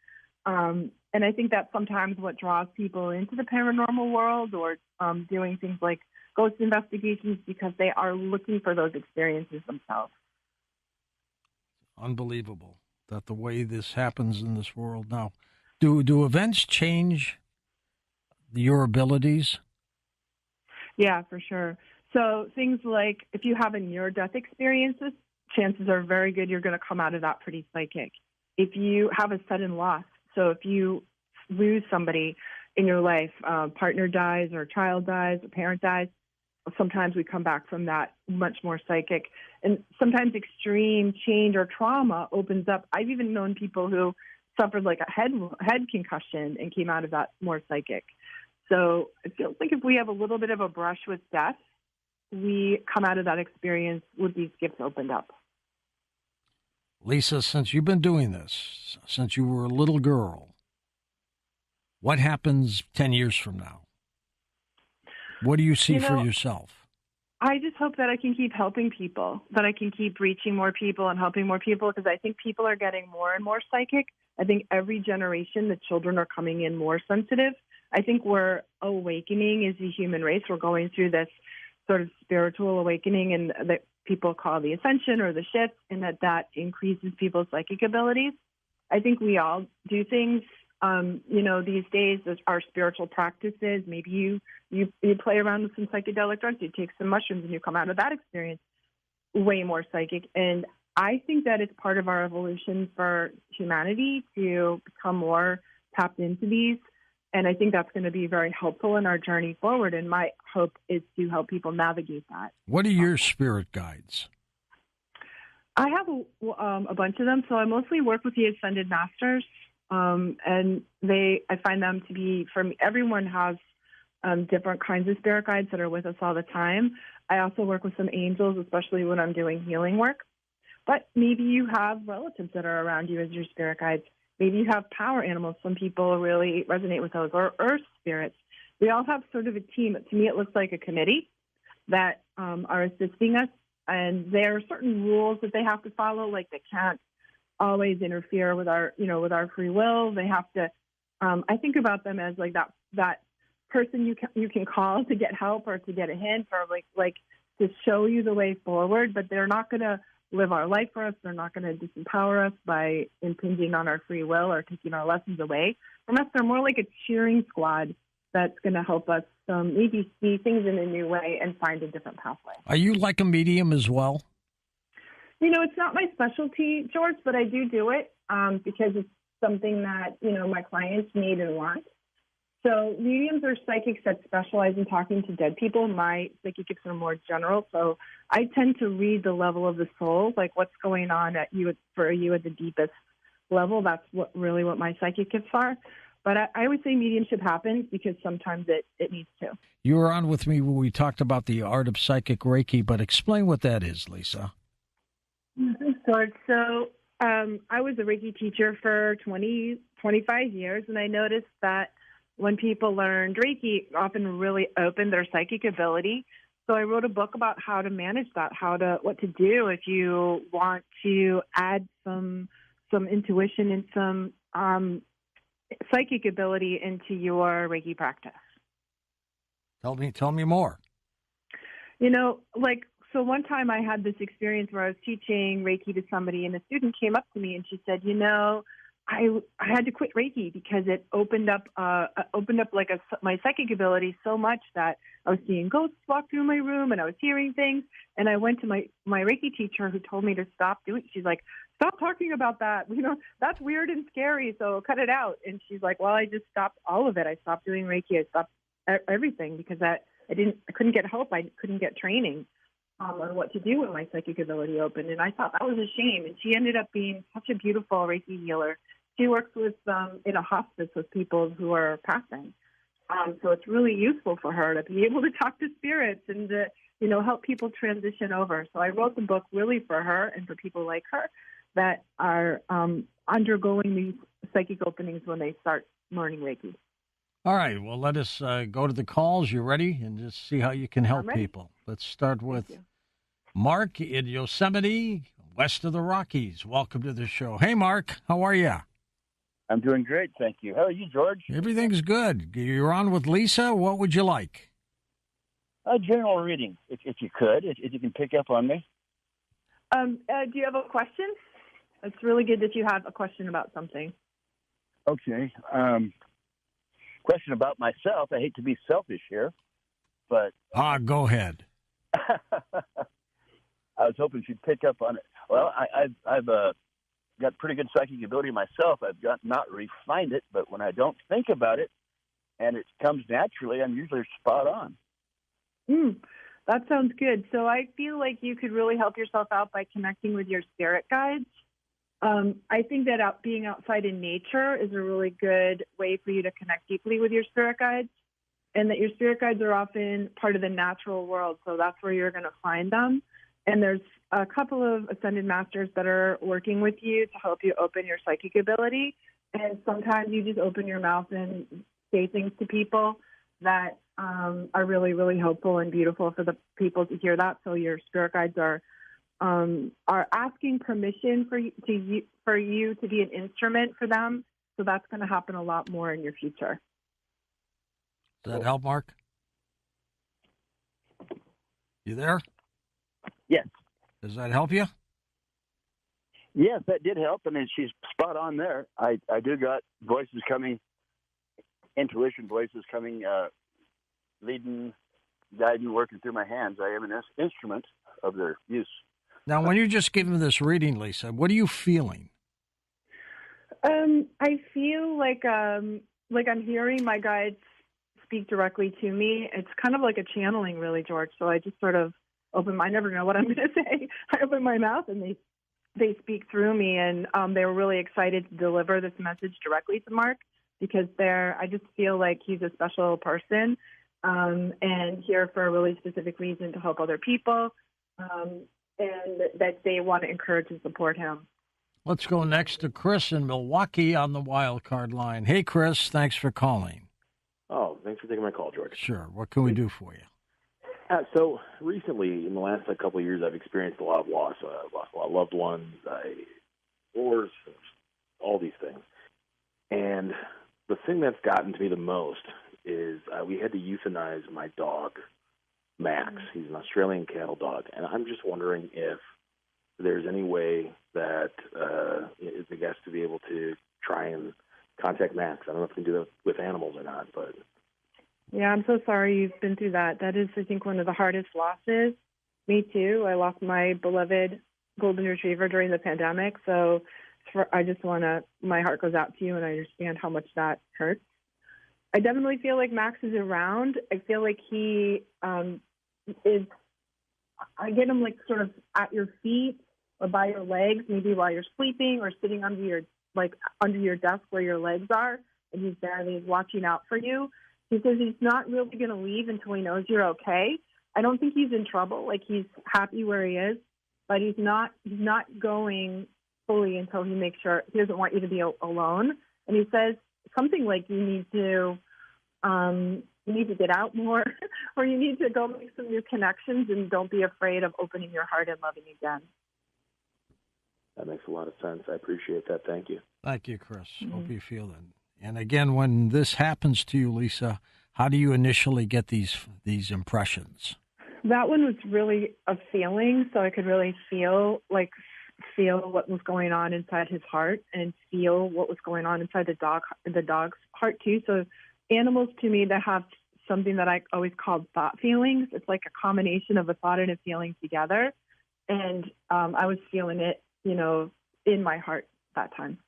And I think that's sometimes what draws people into the paranormal world or doing things like ghost investigations, because they are looking for those experiences themselves. Unbelievable that the way this happens in this world now. Do events change your abilities? Yeah, for sure. So things like if you have a near-death experiences, chances are very good you're going to come out of that pretty psychic. If you have a sudden loss, so if you lose somebody in your life, partner dies or a child dies, a parent dies, sometimes we come back from that much more psychic. And sometimes extreme change or trauma opens up. I've even known people who suffered a head concussion and came out of that more psychic. So it feels like if we have a little bit of a brush with death, we come out of that experience with these gifts opened up. Lisa, since you've been doing this, since you were a little girl, what happens 10 years from now? What do you see for yourself? I just hope that I can keep helping people, that I can keep reaching more people and helping more people, because I think people are getting more and more psychic. I think every generation, the children are coming in more sensitive. I think we're awakening as a human race. We're going through this sort of spiritual awakening, and that people call the ascension or the shift, and that increases people's psychic abilities. I think we all do things, these days, our spiritual practices. Maybe you play around with some psychedelic drugs, you take some mushrooms, and you come out of that experience way more psychic. And I think that it's part of our evolution for humanity to become more tapped into these. And I think that's going to be very helpful in our journey forward. And my hope is to help people navigate that. What are your spirit guides? I have a bunch of them. So I mostly work with the Ascended Masters. And I find them to be, everyone has different kinds of spirit guides that are with us all the time. I also work with some angels, especially when I'm doing healing work. But maybe you have relatives that are around you as your spirit guides. Maybe you have power animals. Some people really resonate with those, or earth spirits. We all have sort of a team. To me, it looks like a committee. that are assisting us. And there are certain rules that they have to follow, like they can't always interfere with our, with our free will. They have to. I think about them as like that person you can call to get help or to get a hint or like to show you the way forward. But they're not going to live our life for us. They're not going to disempower us by impinging on our free will or taking our lessons away from us. They're more like a cheering squad that's going to help us maybe see things in a new way and find a different pathway. Are you like a medium as well? It's not my specialty, George, but I do it because it's something that, my clients need and want. So mediums are psychics that specialize in talking to dead people. My psychic gifts are more general. So I tend to read the level of the soul, like what's going on for you at the deepest level. That's what my psychic gifts are. But I would say mediumship happens because sometimes it needs to. You were on with me when we talked about the art of psychic Reiki, but explain what that is, Lisa. George. So I was a Reiki teacher for 25 years, and I noticed that when people learned Reiki, it often really opened their psychic ability. So I wrote a book about how to manage that, what to do if you want to add some intuition and some psychic ability into your Reiki practice. Tell me more. So one time I had this experience where I was teaching Reiki to somebody, and a student came up to me and she said, I had to quit Reiki because it opened up my psychic ability so much that I was seeing ghosts walk through my room and I was hearing things. And I went to my Reiki teacher who told me to stop doing it. She's like, stop talking about that. That's weird and scary. So cut it out. And she's like, well, I just stopped all of it. I stopped doing Reiki. I stopped everything because I couldn't get help. I couldn't get training on what to do when my psychic ability opened. And I thought that was a shame. And she ended up being such a beautiful Reiki healer. She works with in a hospice with people who are passing. So it's really useful for her to be able to talk to spirits and to, help people transition over. So I wrote the book really for her and for people like her that are undergoing these psychic openings when they start learning Reiki. All right. Well, let us go to the calls. You ready? And just see how you can help people. Let's start with Mark in Yosemite, west of the Rockies. Welcome to the show. Hey, Mark. How are you? I'm doing great, thank you. How are you, George? Everything's good. You're on with Lisa. What would you like? A general reading, if you could, if you can pick up on me. Do you have a question? It's really good that you have a question about something. Okay. Question about myself. I hate to be selfish here, but... Go ahead. I was hoping she'd pick up on it. Well, I've got pretty good psychic ability myself. I've not refined it, but when I don't think about it and it comes naturally, I'm usually spot on. That sounds good. So I feel like you could really help yourself out by connecting with your spirit guides. I think that being outside in nature is a really good way for you to connect deeply with your spirit guides, and that your spirit guides are often part of the natural world. So that's where you're going to find them. And there's a couple of ascended masters that are working with you to help you open your psychic ability. And sometimes you just open your mouth and say things to people that are really, really helpful and beautiful for the people to hear that. So your spirit guides are asking permission for you to be an instrument for them. So that's going to happen a lot more in your future. Does that help, Mark? You there? Yes. Does that help you? Yes, that did help. I mean, she's spot on there. I do got voices coming, intuition voices coming, leading, guiding, working through my hands. I am an instrument of their use. Now, when you're just giving this reading, Lisa, what are you feeling? I feel like I'm hearing my guides speak directly to me. It's kind of like a channeling, really, George. So I just sort of I never know what I'm going to say. I open my mouth and they speak through me, and they were really excited to deliver this message directly to Mark because I just feel like he's a special person and here for a really specific reason to help other people, and that they want to encourage and support him. Let's go next to Chris in Milwaukee on the wild card line. Hey, Chris, thanks for calling. Oh, thanks for taking my call, George. Sure. What can we do for you? So recently, in the last couple of years, I've experienced a lot of loss. Lost a lot of loved ones, wars, all these things. And the thing that's gotten to me the most is we had to euthanize my dog, Max. He's an Australian cattle dog. And I'm just wondering if there's any way that the guests to be able to try and contact Max. I don't know if we can do that with animals or not, but... Yeah, I'm so sorry you've been through that. That is, I think, one of the hardest losses. Me too. I lost my beloved golden retriever during the pandemic. So I just my heart goes out to you, and I understand how much that hurts. I definitely feel like Max is around. I feel like he is, I get him like sort of at your feet or by your legs, maybe while you're sleeping or sitting under your desk where your legs are, and he's there and he's watching out for you. He says he's not really going to leave until he knows you're okay. I don't think he's in trouble. Like, he's happy where he is, but he's not going fully until he makes sure he doesn't want you to be alone. And he says something like you need to get out more, or you need to go make some new connections, and don't be afraid of opening your heart and loving again. That makes a lot of sense. I appreciate that. Thank you. Thank you, Chris. Mm-hmm. Hope you feel that. And again, when this happens to you, Lisa, how do you initially get these impressions? That one was really a feeling, so I could really feel what was going on inside his heart, and feel what was going on inside the dog's heart too. So animals, to me, that have something that I always called thought feelings. It's like a combination of a thought and a feeling together, and I was feeling it, in my heart that time.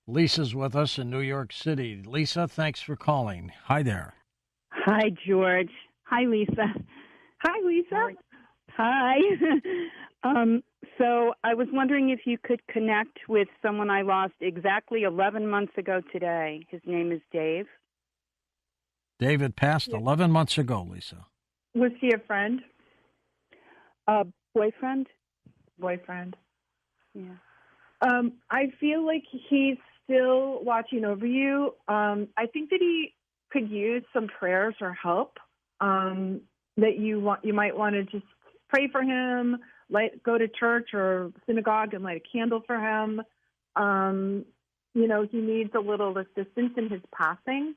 Lisa's with us in New York City. Lisa, thanks for calling. Hi there. Hi, George. Hi, Lisa. Hi, Lisa. Hi. So I was wondering if you could connect with someone I lost exactly 11 months ago today. His name is Dave. David passed 11 months ago, Lisa. Was he a friend? Boyfriend? Boyfriend. Yeah. I feel like he's still watching over you. I think that he could use some prayers or help. That you might want to just pray for him, go to church or synagogue and light a candle for him. He needs a little assistance in his passing.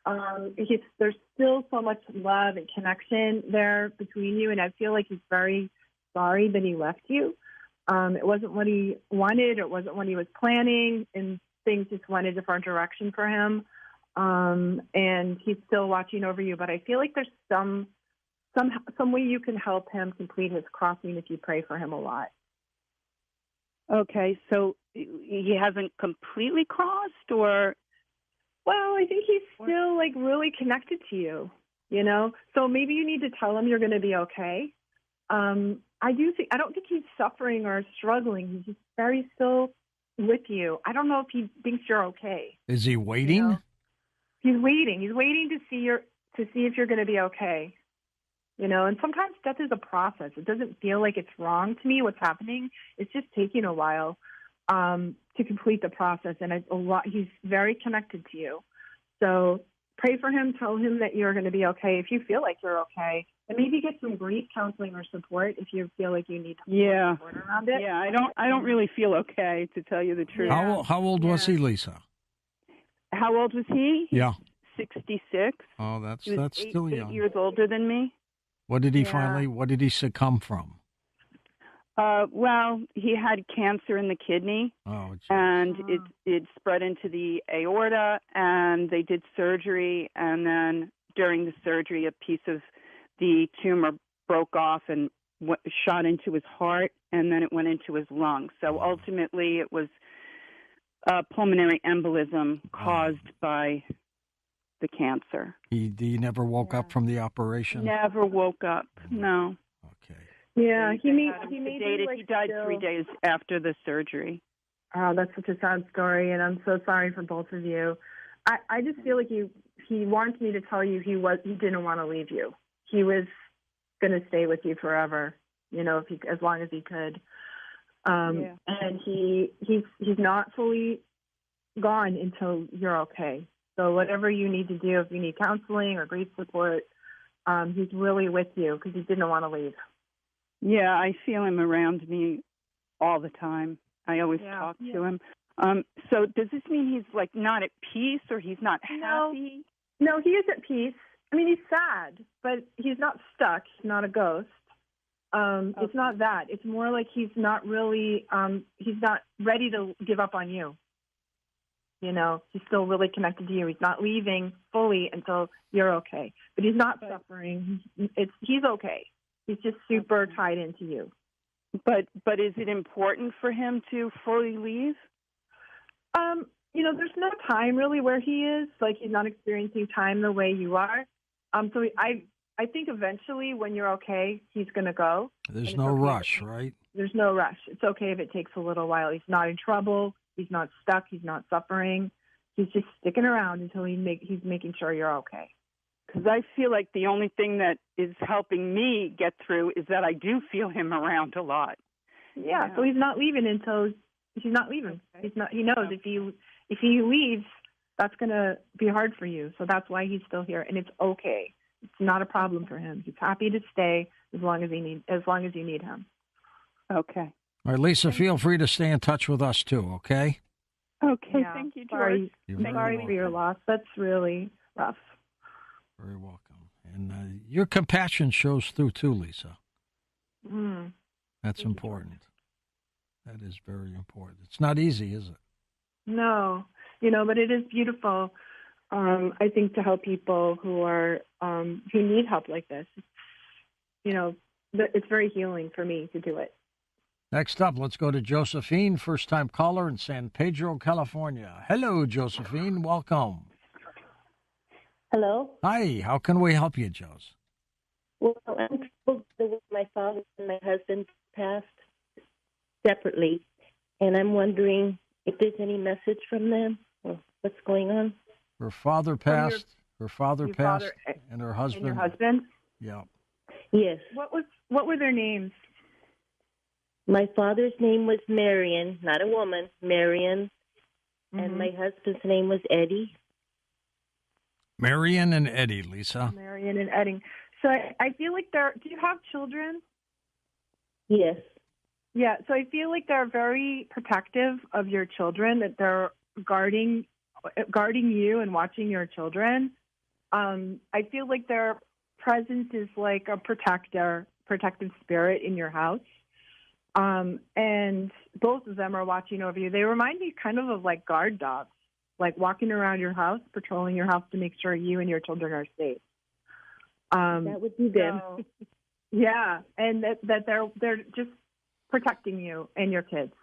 There's still so much love and connection there between you, and I feel like he's very sorry that he left you. It wasn't what he wanted. It wasn't what he was planning, and things just went a different direction for him. And he's still watching over you, but I feel like there's some way you can help him complete his crossing if you pray for him a lot. Okay, so he hasn't completely crossed, or? Well, I think he's still really connected to you, So maybe you need to tell him you're going to be okay. I don't think he's suffering or struggling. He's just very still with you. I don't know if he thinks you're okay. Is he waiting? He's waiting. He's waiting to see if you're going to be okay. And sometimes death is a process. It doesn't feel like it's wrong to me what's happening. It's just taking a while to complete the process. And he's very connected to you. So pray for him. Tell him that you're going to be okay if you feel like you're okay. And maybe get some grief counseling or support if you feel like you need support around it. Yeah, I don't really feel okay, to tell you the truth. How old was he, Lisa? How old was he? Yeah. 66. Oh, that's Still still young. 8 years older than me. What did he succumb from? Well, he had cancer in the kidney, and it spread into the aorta, and they did surgery, and then during the surgery, a piece of the tumor broke off and shot into his heart, and then it went into his lungs. So ultimately, it was a pulmonary embolism caused by the cancer. He never woke up from the operation? Never woke up, no. Okay. Yeah, he died 3 days after the surgery. Oh, that's such a sad story, and I'm so sorry for both of you. I just feel like he wants me to tell you he didn't want to leave you. He was going to stay with you forever, as long as he could. And he's not fully gone until you're okay. So whatever you need to do, if you need counseling or grief support, he's really with you because he didn't want to leave. Yeah, I feel him around me all the time. I always talk to him. So does this mean he's like not at peace or he's not happy? No, he is at peace. I mean, he's sad, but he's not stuck. He's not a ghost. Okay. It's not that. It's more like he's not really, he's not ready to give up on you. You know, he's still really connected to you. He's not leaving fully until you're okay. But he's not suffering. He's okay. He's just super tied into you. But is it important for him to fully leave? You know, there's no time really where he is. Like, he's not experiencing time the way you are. So I think eventually when you're okay, he's going to go. There's no rush, right? There's no rush. It's okay if it takes a little while. He's not in trouble. He's not stuck. He's not suffering. He's just sticking around until he's making sure you're okay. Because I feel like the only thing that is helping me get through is that I do feel him around a lot. Yeah. So he's not leaving until he's not leaving. Okay. He knows if he leaves, that's going to be hard for you. So that's why he's still here, and it's okay. It's not a problem for him. He's happy to stay as long as you need him. Okay. All right, Lisa, feel free to stay in touch with us too, okay? Okay, thank you, George. Sorry for your loss. That's really rough. Very welcome. And your compassion shows through too, Lisa. That's important. That is very important. It's not easy, is it? No, but it is beautiful. I think to help people who need help like this. It's very healing for me to do it. Next up, let's go to Josephine, first-time caller in San Pedro, California. Hello, Josephine. Welcome. Hello. Hi. How can we help you, Jose? Well, I'm troubled with my father and my husband passed separately, and I'm wondering if there's any message from them or what's going on. Her father passed. And her husband. And your husband? Yeah. Yes. What were their names? My father's name was Marion, not a woman, Marion, and my husband's name was Eddie. Marion and Eddie, Lisa. Marion and Eddie. So I feel like do you have children? Yes. Yeah, so I feel like they're very protective of your children, that they're guarding you and watching your children. I feel like their presence is like a protective spirit in your house. And both of them are watching over you. They remind me kind of like guard dogs, like walking around your house, patrolling your house to make sure you and your children are safe. That would be good. So, yeah, and that they're just protecting you and your kids.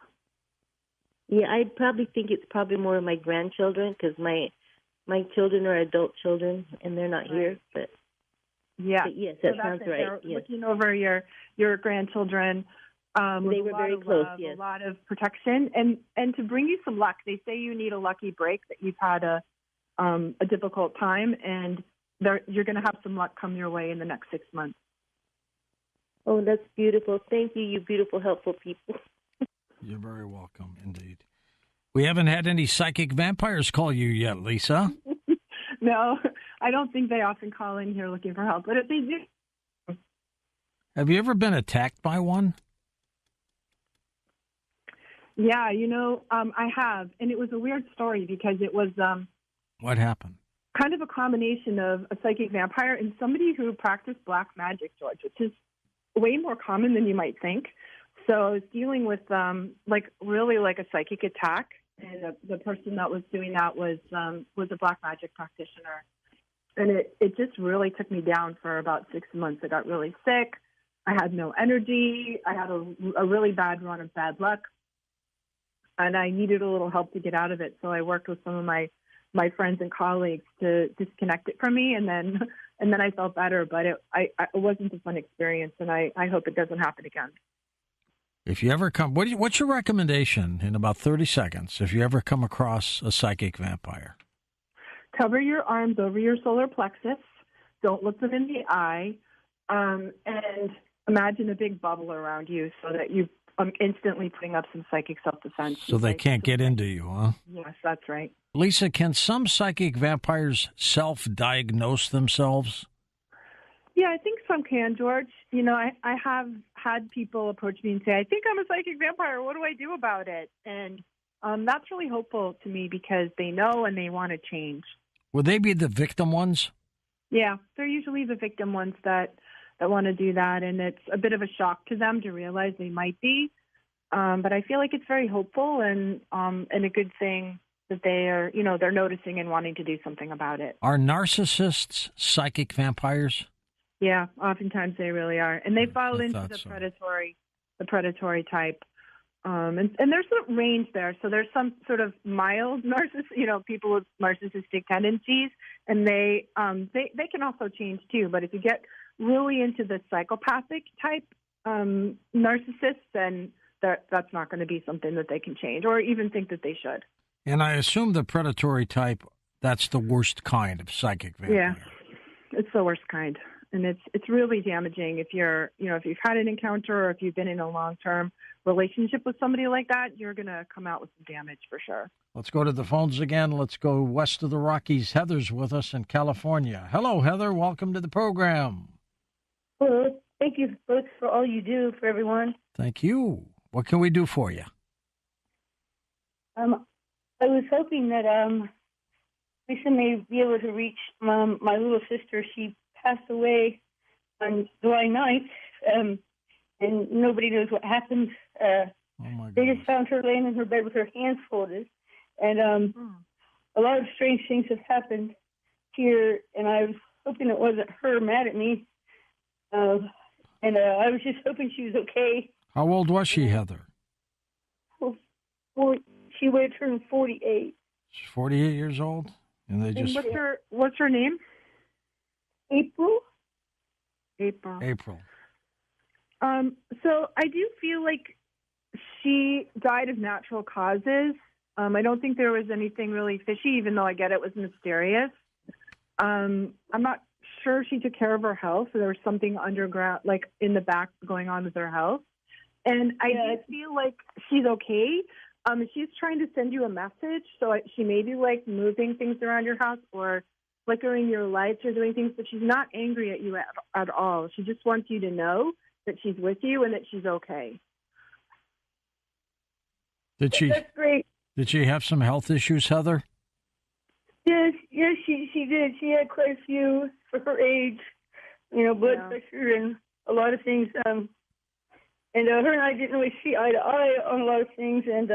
Yeah, I probably think it's probably more of my grandchildren because my children are adult children and they're not here. But yes, that sounds right. They're looking over your grandchildren. They were very close. Yes, a lot of protection and to bring you some luck. They say you need a lucky break, that you've had a difficult time, and you're going to have some luck come your way in the next 6 months. Oh, that's beautiful. Thank you, you beautiful, helpful people. You're very welcome, indeed. We haven't had any psychic vampires call you yet, Lisa. No, I don't think they often call in here looking for help, but if they do. Have you ever been attacked by one? Yeah, I have, and it was a weird story because it was What happened? Kind of a combination of a psychic vampire and somebody who practiced black magic, George, which is way more common than you might think. So I was dealing with really like a psychic attack, and the person that was doing that was a black magic practitioner, and it just really took me down for about 6 months. I got really sick. I had no energy. I had a really bad run of bad luck. And I needed a little help to get out of it. So I worked with some of my friends and colleagues to disconnect it from me. And then I felt better. But it wasn't a fun experience. And I hope it doesn't happen again. If you ever what's your recommendation in about 30 seconds if you ever come across a psychic vampire? Cover your arms over your solar plexus. Don't look them in the eye. And imagine a big bubble around you so that you instantly putting up some psychic self-defense. So they can't get into you, huh? Yes, that's right. Lisa, can some psychic vampires self-diagnose themselves? Yeah, I think some can, George. You know, I have had people approach me and say, I think I'm a psychic vampire. What do I do about it? And that's really hopeful to me because they know and they want to change. Would they be the victim ones? Yeah, they're usually the victim ones that want to do that. And it's a bit of a shock to them to realize they might be. But I feel like it's very hopeful and a good thing that they are, you know, they're noticing and wanting to do something about it. Are narcissists psychic vampires? Yeah, oftentimes they really are, and they fall into the so. predatory type. And there's a range there. So there's some sort of mild people with narcissistic tendencies, and they can also change too. But if you get really into the psychopathic type narcissists, then that's not going to be something that they can change or even think that they should. And I assume the predatory type, that's the worst kind of psychic vampire. Yeah, it's the worst kind. And it's really damaging if if you've had an encounter or if you've been in a long-term relationship with somebody like that, you're going to come out with some damage for sure. Let's go to the phones again. Let's go west of the Rockies. Heather's with us in California. Hello, Heather. Welcome to the program. Hello. Thank you both for all you do for everyone. Thank you. What can we do for you? I was hoping that Lisa may be able to reach my little sister. She passed away on July 9th, and nobody knows what happened. They just found her laying in her bed with her hands folded, and a lot of strange things have happened here, and I was hoping it wasn't her mad at me, and I was just hoping she was okay. How old was she, Heather? Well, she would have turned 48. She's 48 years old, and they just... What's her name? April. So I do feel like she died of natural causes. I don't think there was anything really fishy, even though I get it was mysterious. I'm not sure she took care of her health. So there was something underground, like in the back, going on with her health. And I do feel like she's okay. She's trying to send you a message. So she may be like moving things around your house or flickering your lights or doing things, but she's not angry at you at all. She just wants you to know that she's with you and that she's okay. That's great. Did she have some health issues, Heather? Yes, she did. She had quite a few for her age, blood pressure and a lot of things. And her and I didn't really see eye to eye on a lot of things, and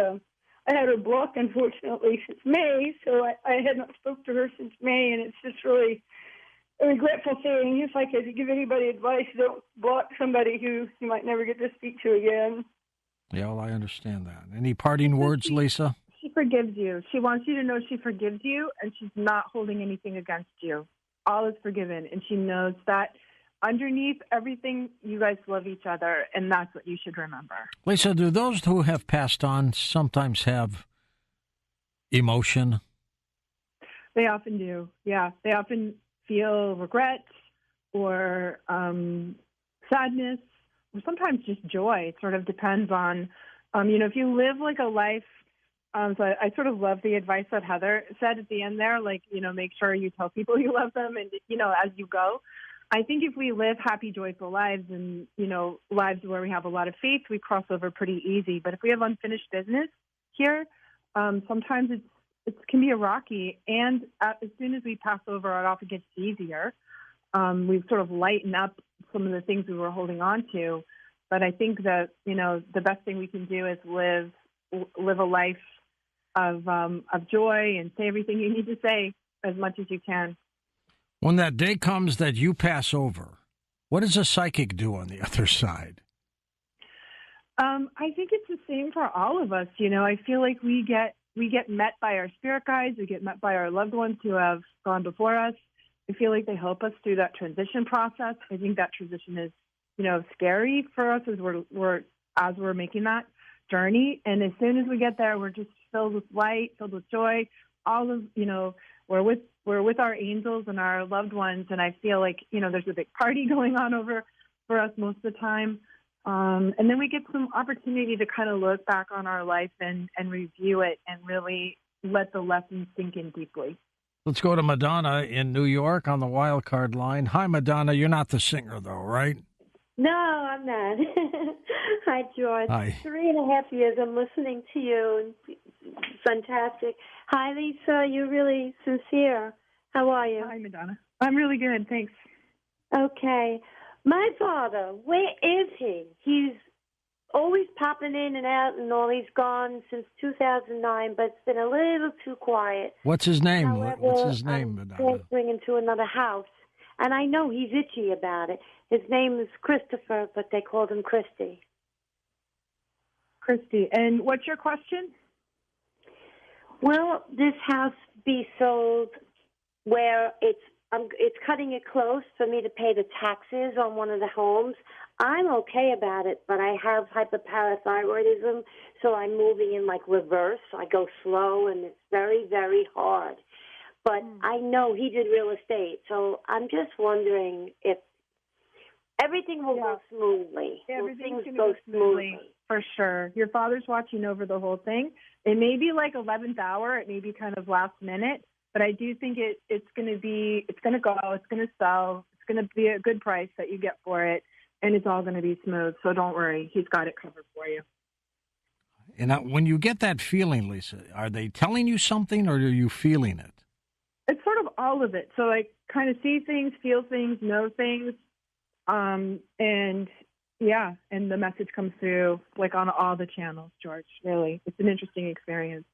I had her blocked, unfortunately, since May, so I had not spoke to her since May, and it's just really a regretful thing. If I could give anybody advice, don't block somebody who you might never get to speak to again. Yeah, well, I understand that. Any parting words, Lisa? She forgives you. She wants you to know she forgives you, and she's not holding anything against you. All is forgiven, and she knows that underneath everything, you guys love each other, and that's what you should remember. Lisa, do those who have passed on sometimes have emotion? They often do, yeah. They often feel regret or sadness or sometimes just joy. It sort of depends on, if you live like a life. So I sort of love the advice that Heather said at the end there, like, make sure you tell people you love them and, as you go. I think if we live happy, joyful lives and, lives where we have a lot of faith, we cross over pretty easy. But if we have unfinished business here, sometimes it can be a rocky. And as soon as we pass over, it often gets easier. We sort of lighten up some of the things we were holding on to. But I think that, the best thing we can do is live a life of joy and say everything you need to say as much as you can. When that day comes that you pass over, what does a psychic do on the other side? I think it's the same for all of us. I feel like we get met by our spirit guides. We get met by our loved ones who have gone before us. I feel like they help us through that transition process. I think that transition is, scary for us as we're making that journey. And as soon as we get there, we're just filled with light, filled with joy. All of, we're with our angels and our loved ones, and I feel like, there's a big party going on over for us most of the time. And then we get some opportunity to kind of look back on our life and review it and really let the lessons sink in deeply. Let's go to Madonna in New York on the wild card line. Hi, Madonna. You're not the singer, though, right? No, I'm not. Hi, George. Hi. 3.5 years I'm listening to you. Fantastic. Hi, Lisa. You're really sincere. How are you? Hi, Madonna. I'm really good, thanks. Okay. My father, where is he? He's always popping in and out and all. He's gone since 2009, but it's been a little too quiet. What's his name? However, What's his name, Madonna? Transferring into another house. And I know he's itchy about it. His name is Christopher, but they called him Christy. Christy, and what's your question? Will this house be sold where it's cutting it close for me to pay the taxes on one of the homes? I'm okay about it, but I have hyperparathyroidism, so I'm moving in like reverse. I go slow, and it's very, very hard. But I know he did real estate, so I'm just wondering if everything will go smoothly. Everything's going to go smoothly, for sure. Your father's watching over the whole thing. It may be like 11th hour. It may be kind of last minute, but I do think it's going to go, it's going to sell. It's going to be a good price that you get for it, and it's all going to be smooth. So don't worry. He's got it covered for you. And when you get that feeling, Lisa, are they telling you something or are you feeling it? It's sort of all of it. So I kind of see things, feel things, know things. And the message comes through like on all the channels, George, really. It's an interesting experience.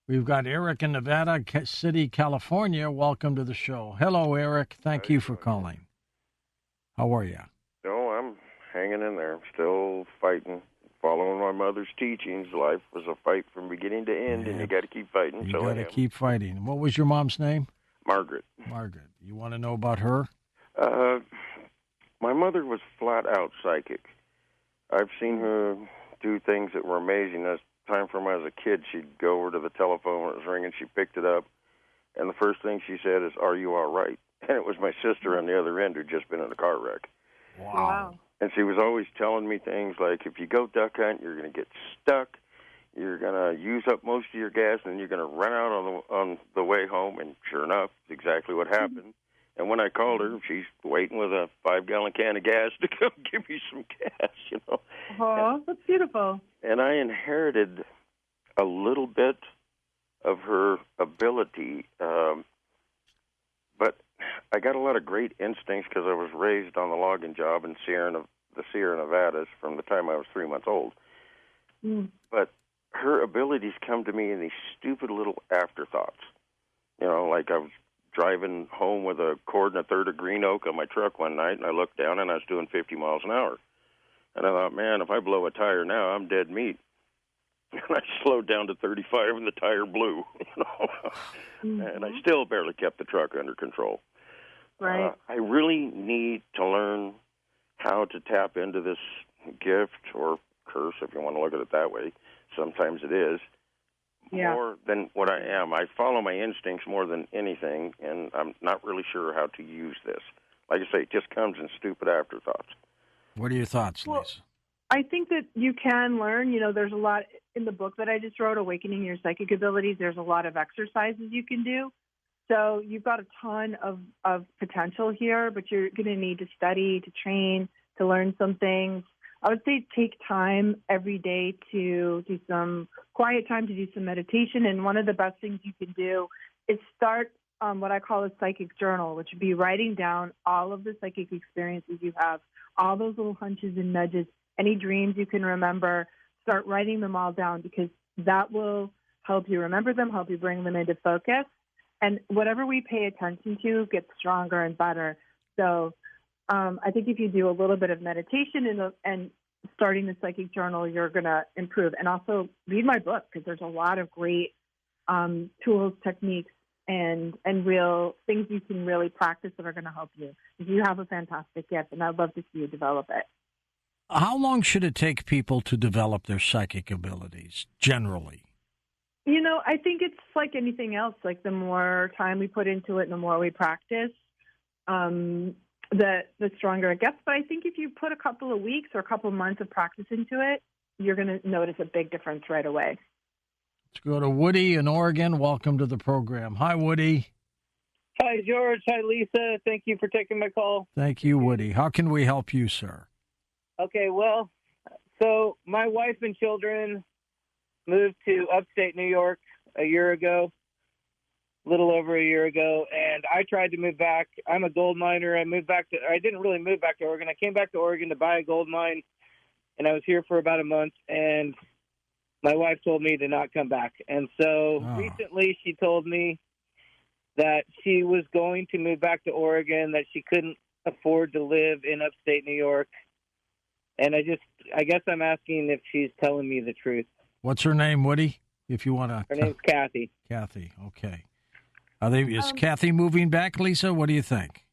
We've got Eric in Nevada City, California. Welcome to the show. Hello, Eric. Thank you for calling. How are you? No, I'm hanging in there. I'm still fighting, following my mother's teachings. Life was a fight from beginning to end, and you got to keep fighting. You got to keep fighting. What was your mom's name? Margaret. Margaret. You want to know about her? My mother was flat out psychic. I've seen her do things that were amazing. As time from when I was a kid, she'd go over to the telephone when it was ringing. She picked it up, and the first thing she said is, "Are you all right?" And it was my sister on the other end who'd just been in a car wreck. Wow. And she was always telling me things like, if you go duck hunt, you're going to get stuck. You're going to use up most of your gas, and you're going to run out on the way home. And sure enough, it's exactly what happened. And when I called her, she's waiting with a 5-gallon can of gas to come give me some gas, you know. Oh, that's beautiful. And I inherited a little bit of her ability, but I got a lot of great instincts because I was raised on the logging job in the Sierra Nevadas from the time I was 3 months old. But her abilities come to me in these stupid little afterthoughts. You know, like I was driving home with a cord and a third of green oak on my truck one night, and I looked down, and I was doing 50 miles an hour. And I thought, man, if I blow a tire now, I'm dead meat. And I slowed down to 35, and the tire blew. You know? And I still barely kept the truck under control. Right. I really need to learn how to tap into this gift or curse, if you want to look at it that way. Sometimes it is. More than what I am. I follow my instincts more than anything, and I'm not really sure how to use this. Like I say, it just comes in stupid afterthoughts. What are your thoughts, Lisa? Well, I think that you can learn. You know, there's a lot in the book that I just wrote, Awakening Your Psychic Abilities. There's a lot of exercises you can do. So you've got a ton of potential here, but you're going to need to study, to train, to learn some things. I would say take time every day to do some quiet time, to do some meditation. And one of the best things you can do is start what I call a psychic journal, which would be writing down all of the psychic experiences you have, all those little hunches and nudges, any dreams you can remember. Start writing them all down, because that will help you remember them, help you bring them into focus. And whatever we pay attention to gets stronger and better. So I think if you do a little bit of meditation and starting the psychic journal, you're going to improve. And also read my book, because there's a lot of great tools, techniques, and real things you can really practice that are going to help you. You have a fantastic gift, and I'd love to see you develop it. How long should it take people to develop their psychic abilities, generally? You know, I think it's like anything else. Like the more time we put into it and the more we practice, the stronger it gets. But I think if you put a couple of weeks or a couple of months of practice into it, you're going to notice a big difference right away. Let's go to Woody in Oregon. Welcome to the program. Hi, Woody. Hi, George. Hi, Lisa. Thank you for taking my call. Thank you, Woody. How can we help you, sir? Okay, well, so my wife and children moved to upstate New York a year ago, a little over a year ago, and I tried to move back. I'm a gold miner. I didn't really move back to Oregon. I came back to Oregon to buy a gold mine, and I was here for about a month, and my wife told me to not come back. And so recently she told me that she was going to move back to Oregon, that she couldn't afford to live in upstate New York. And I guess I'm asking if she's telling me the truth. What's her name, Woody? If you want to. Her name's Kathy. Kathy, okay. Is Kathy moving back, Lisa? What do you think?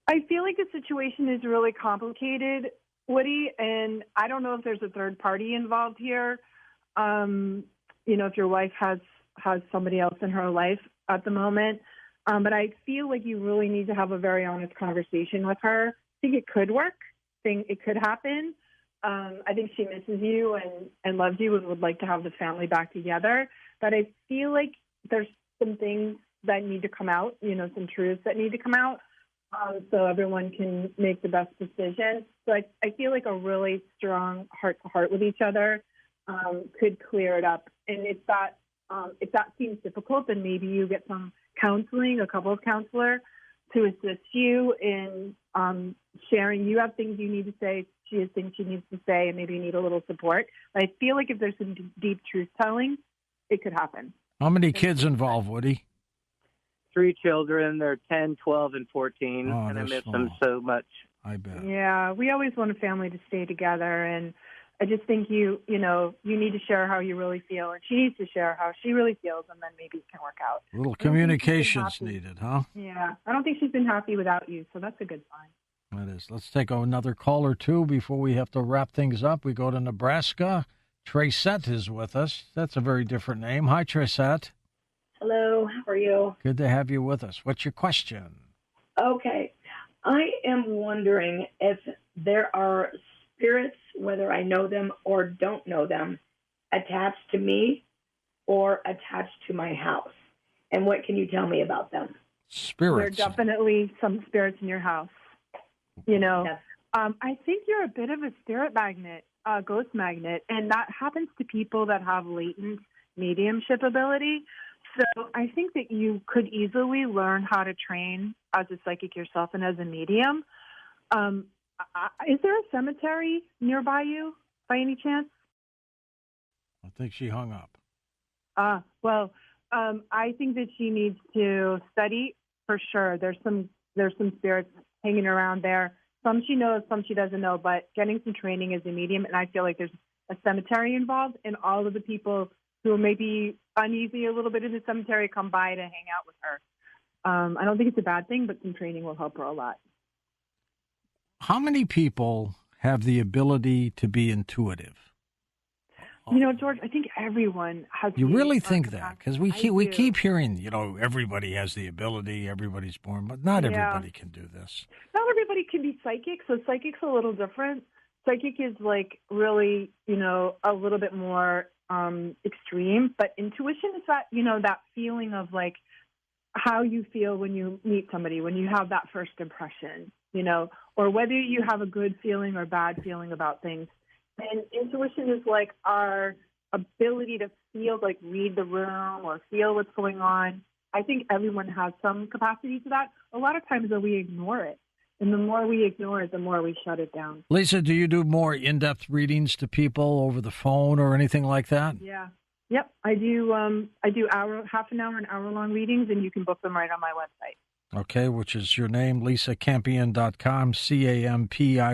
I feel like the situation is really complicated, Woody, and I don't know if there's a third party involved here. If your wife has somebody else in her life at the moment. But I feel like you really need to have a very honest conversation with her. I think it could work. I think it could happen. I think she misses you and loves you and would like to have the family back together. But I feel like there's some things that need to come out, some truths that need to come out so everyone can make the best decision. So I feel like a really strong heart-to-heart with each other could clear it up. And if that seems difficult, then maybe you get some counseling, a couple of counselor to assist you in sharing. You have things you need to say. She has things she needs to say, and maybe you need a little support. But I feel like if there's some deep truth-telling, it could happen. How many kids involved, Woody? 3 children. They're 10, 12, and 14, and I miss them so much. I bet. Yeah, we always want a family to stay together, and I just think you need to share how you really feel, and she needs to share how she really feels, and then maybe it can work out. A little communication's needed, huh? Yeah, I don't think she's been happy without you, so that's a good sign. That is. Let's take another call or two before we have to wrap things up. We go to Nebraska. Tracette is with us. That's a very different name. Hi, Tracette. Hello, how are you? Good to have you with us. What's your question? Okay. I am wondering if there are spirits, whether I know them or don't know them, attached to me or attached to my house. And what can you tell me about them? Spirits. There are definitely some spirits in your house. Yes. I think you're a bit of a spirit magnet, ghost magnet, and that happens to people that have latent mediumship ability. So I think that you could easily learn how to train as a psychic yourself and as a medium. Is there a cemetery nearby you by any chance? I think she hung up. I think that she needs to study for sure. There's some spirits hanging around there. Some she knows, some she doesn't know, but getting some training as a medium, and I feel like there's a cemetery involved, and all of the people who may be uneasy a little bit in the cemetery come by to hang out with her. I don't think it's a bad thing, but some training will help her a lot. How many people have the ability to be intuitive? George, I think everyone has. You really think that? Because we keep hearing, everybody has the ability, everybody's born, but not everybody can do this. Not everybody can be psychic, so psychic's a little different. Psychic is like really, a little bit more extreme, but intuition is that, that feeling of like how you feel when you meet somebody, when you have that first impression, or whether you have a good feeling or bad feeling about things. And intuition is like our ability to feel, like read the room or feel what's going on. I think everyone has some capacity to that. A lot of times, though, we ignore it. And the more we ignore it, the more we shut it down. Lisa, do you do more in-depth readings to people over the phone or anything like that? Yeah. Yep. I do half an hour and hour-long readings, and you can book them right on my website. Okay, which is your name, LisaCampion.com, CAMPION.com,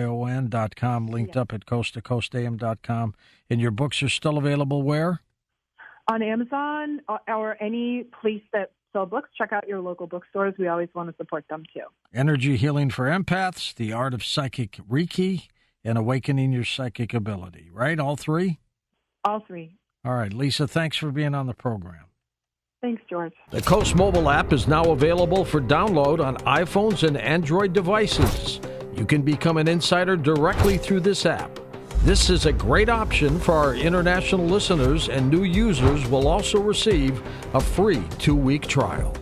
linked up at coasttocoastam.com. And your books are still available where? On Amazon or any place that sell books. Check out your local bookstores. We always want to support them, too. Energy Healing for Empaths, The Art of Psychic Reiki, and Awakening Your Psychic Ability, right? All three? All three. All right, Lisa, thanks for being on the program. Thanks, George. The Coast mobile app is now available for download on iPhones and Android devices. You can become an insider directly through this app. This is a great option for our international listeners, and new users will also receive a free 2-week trial.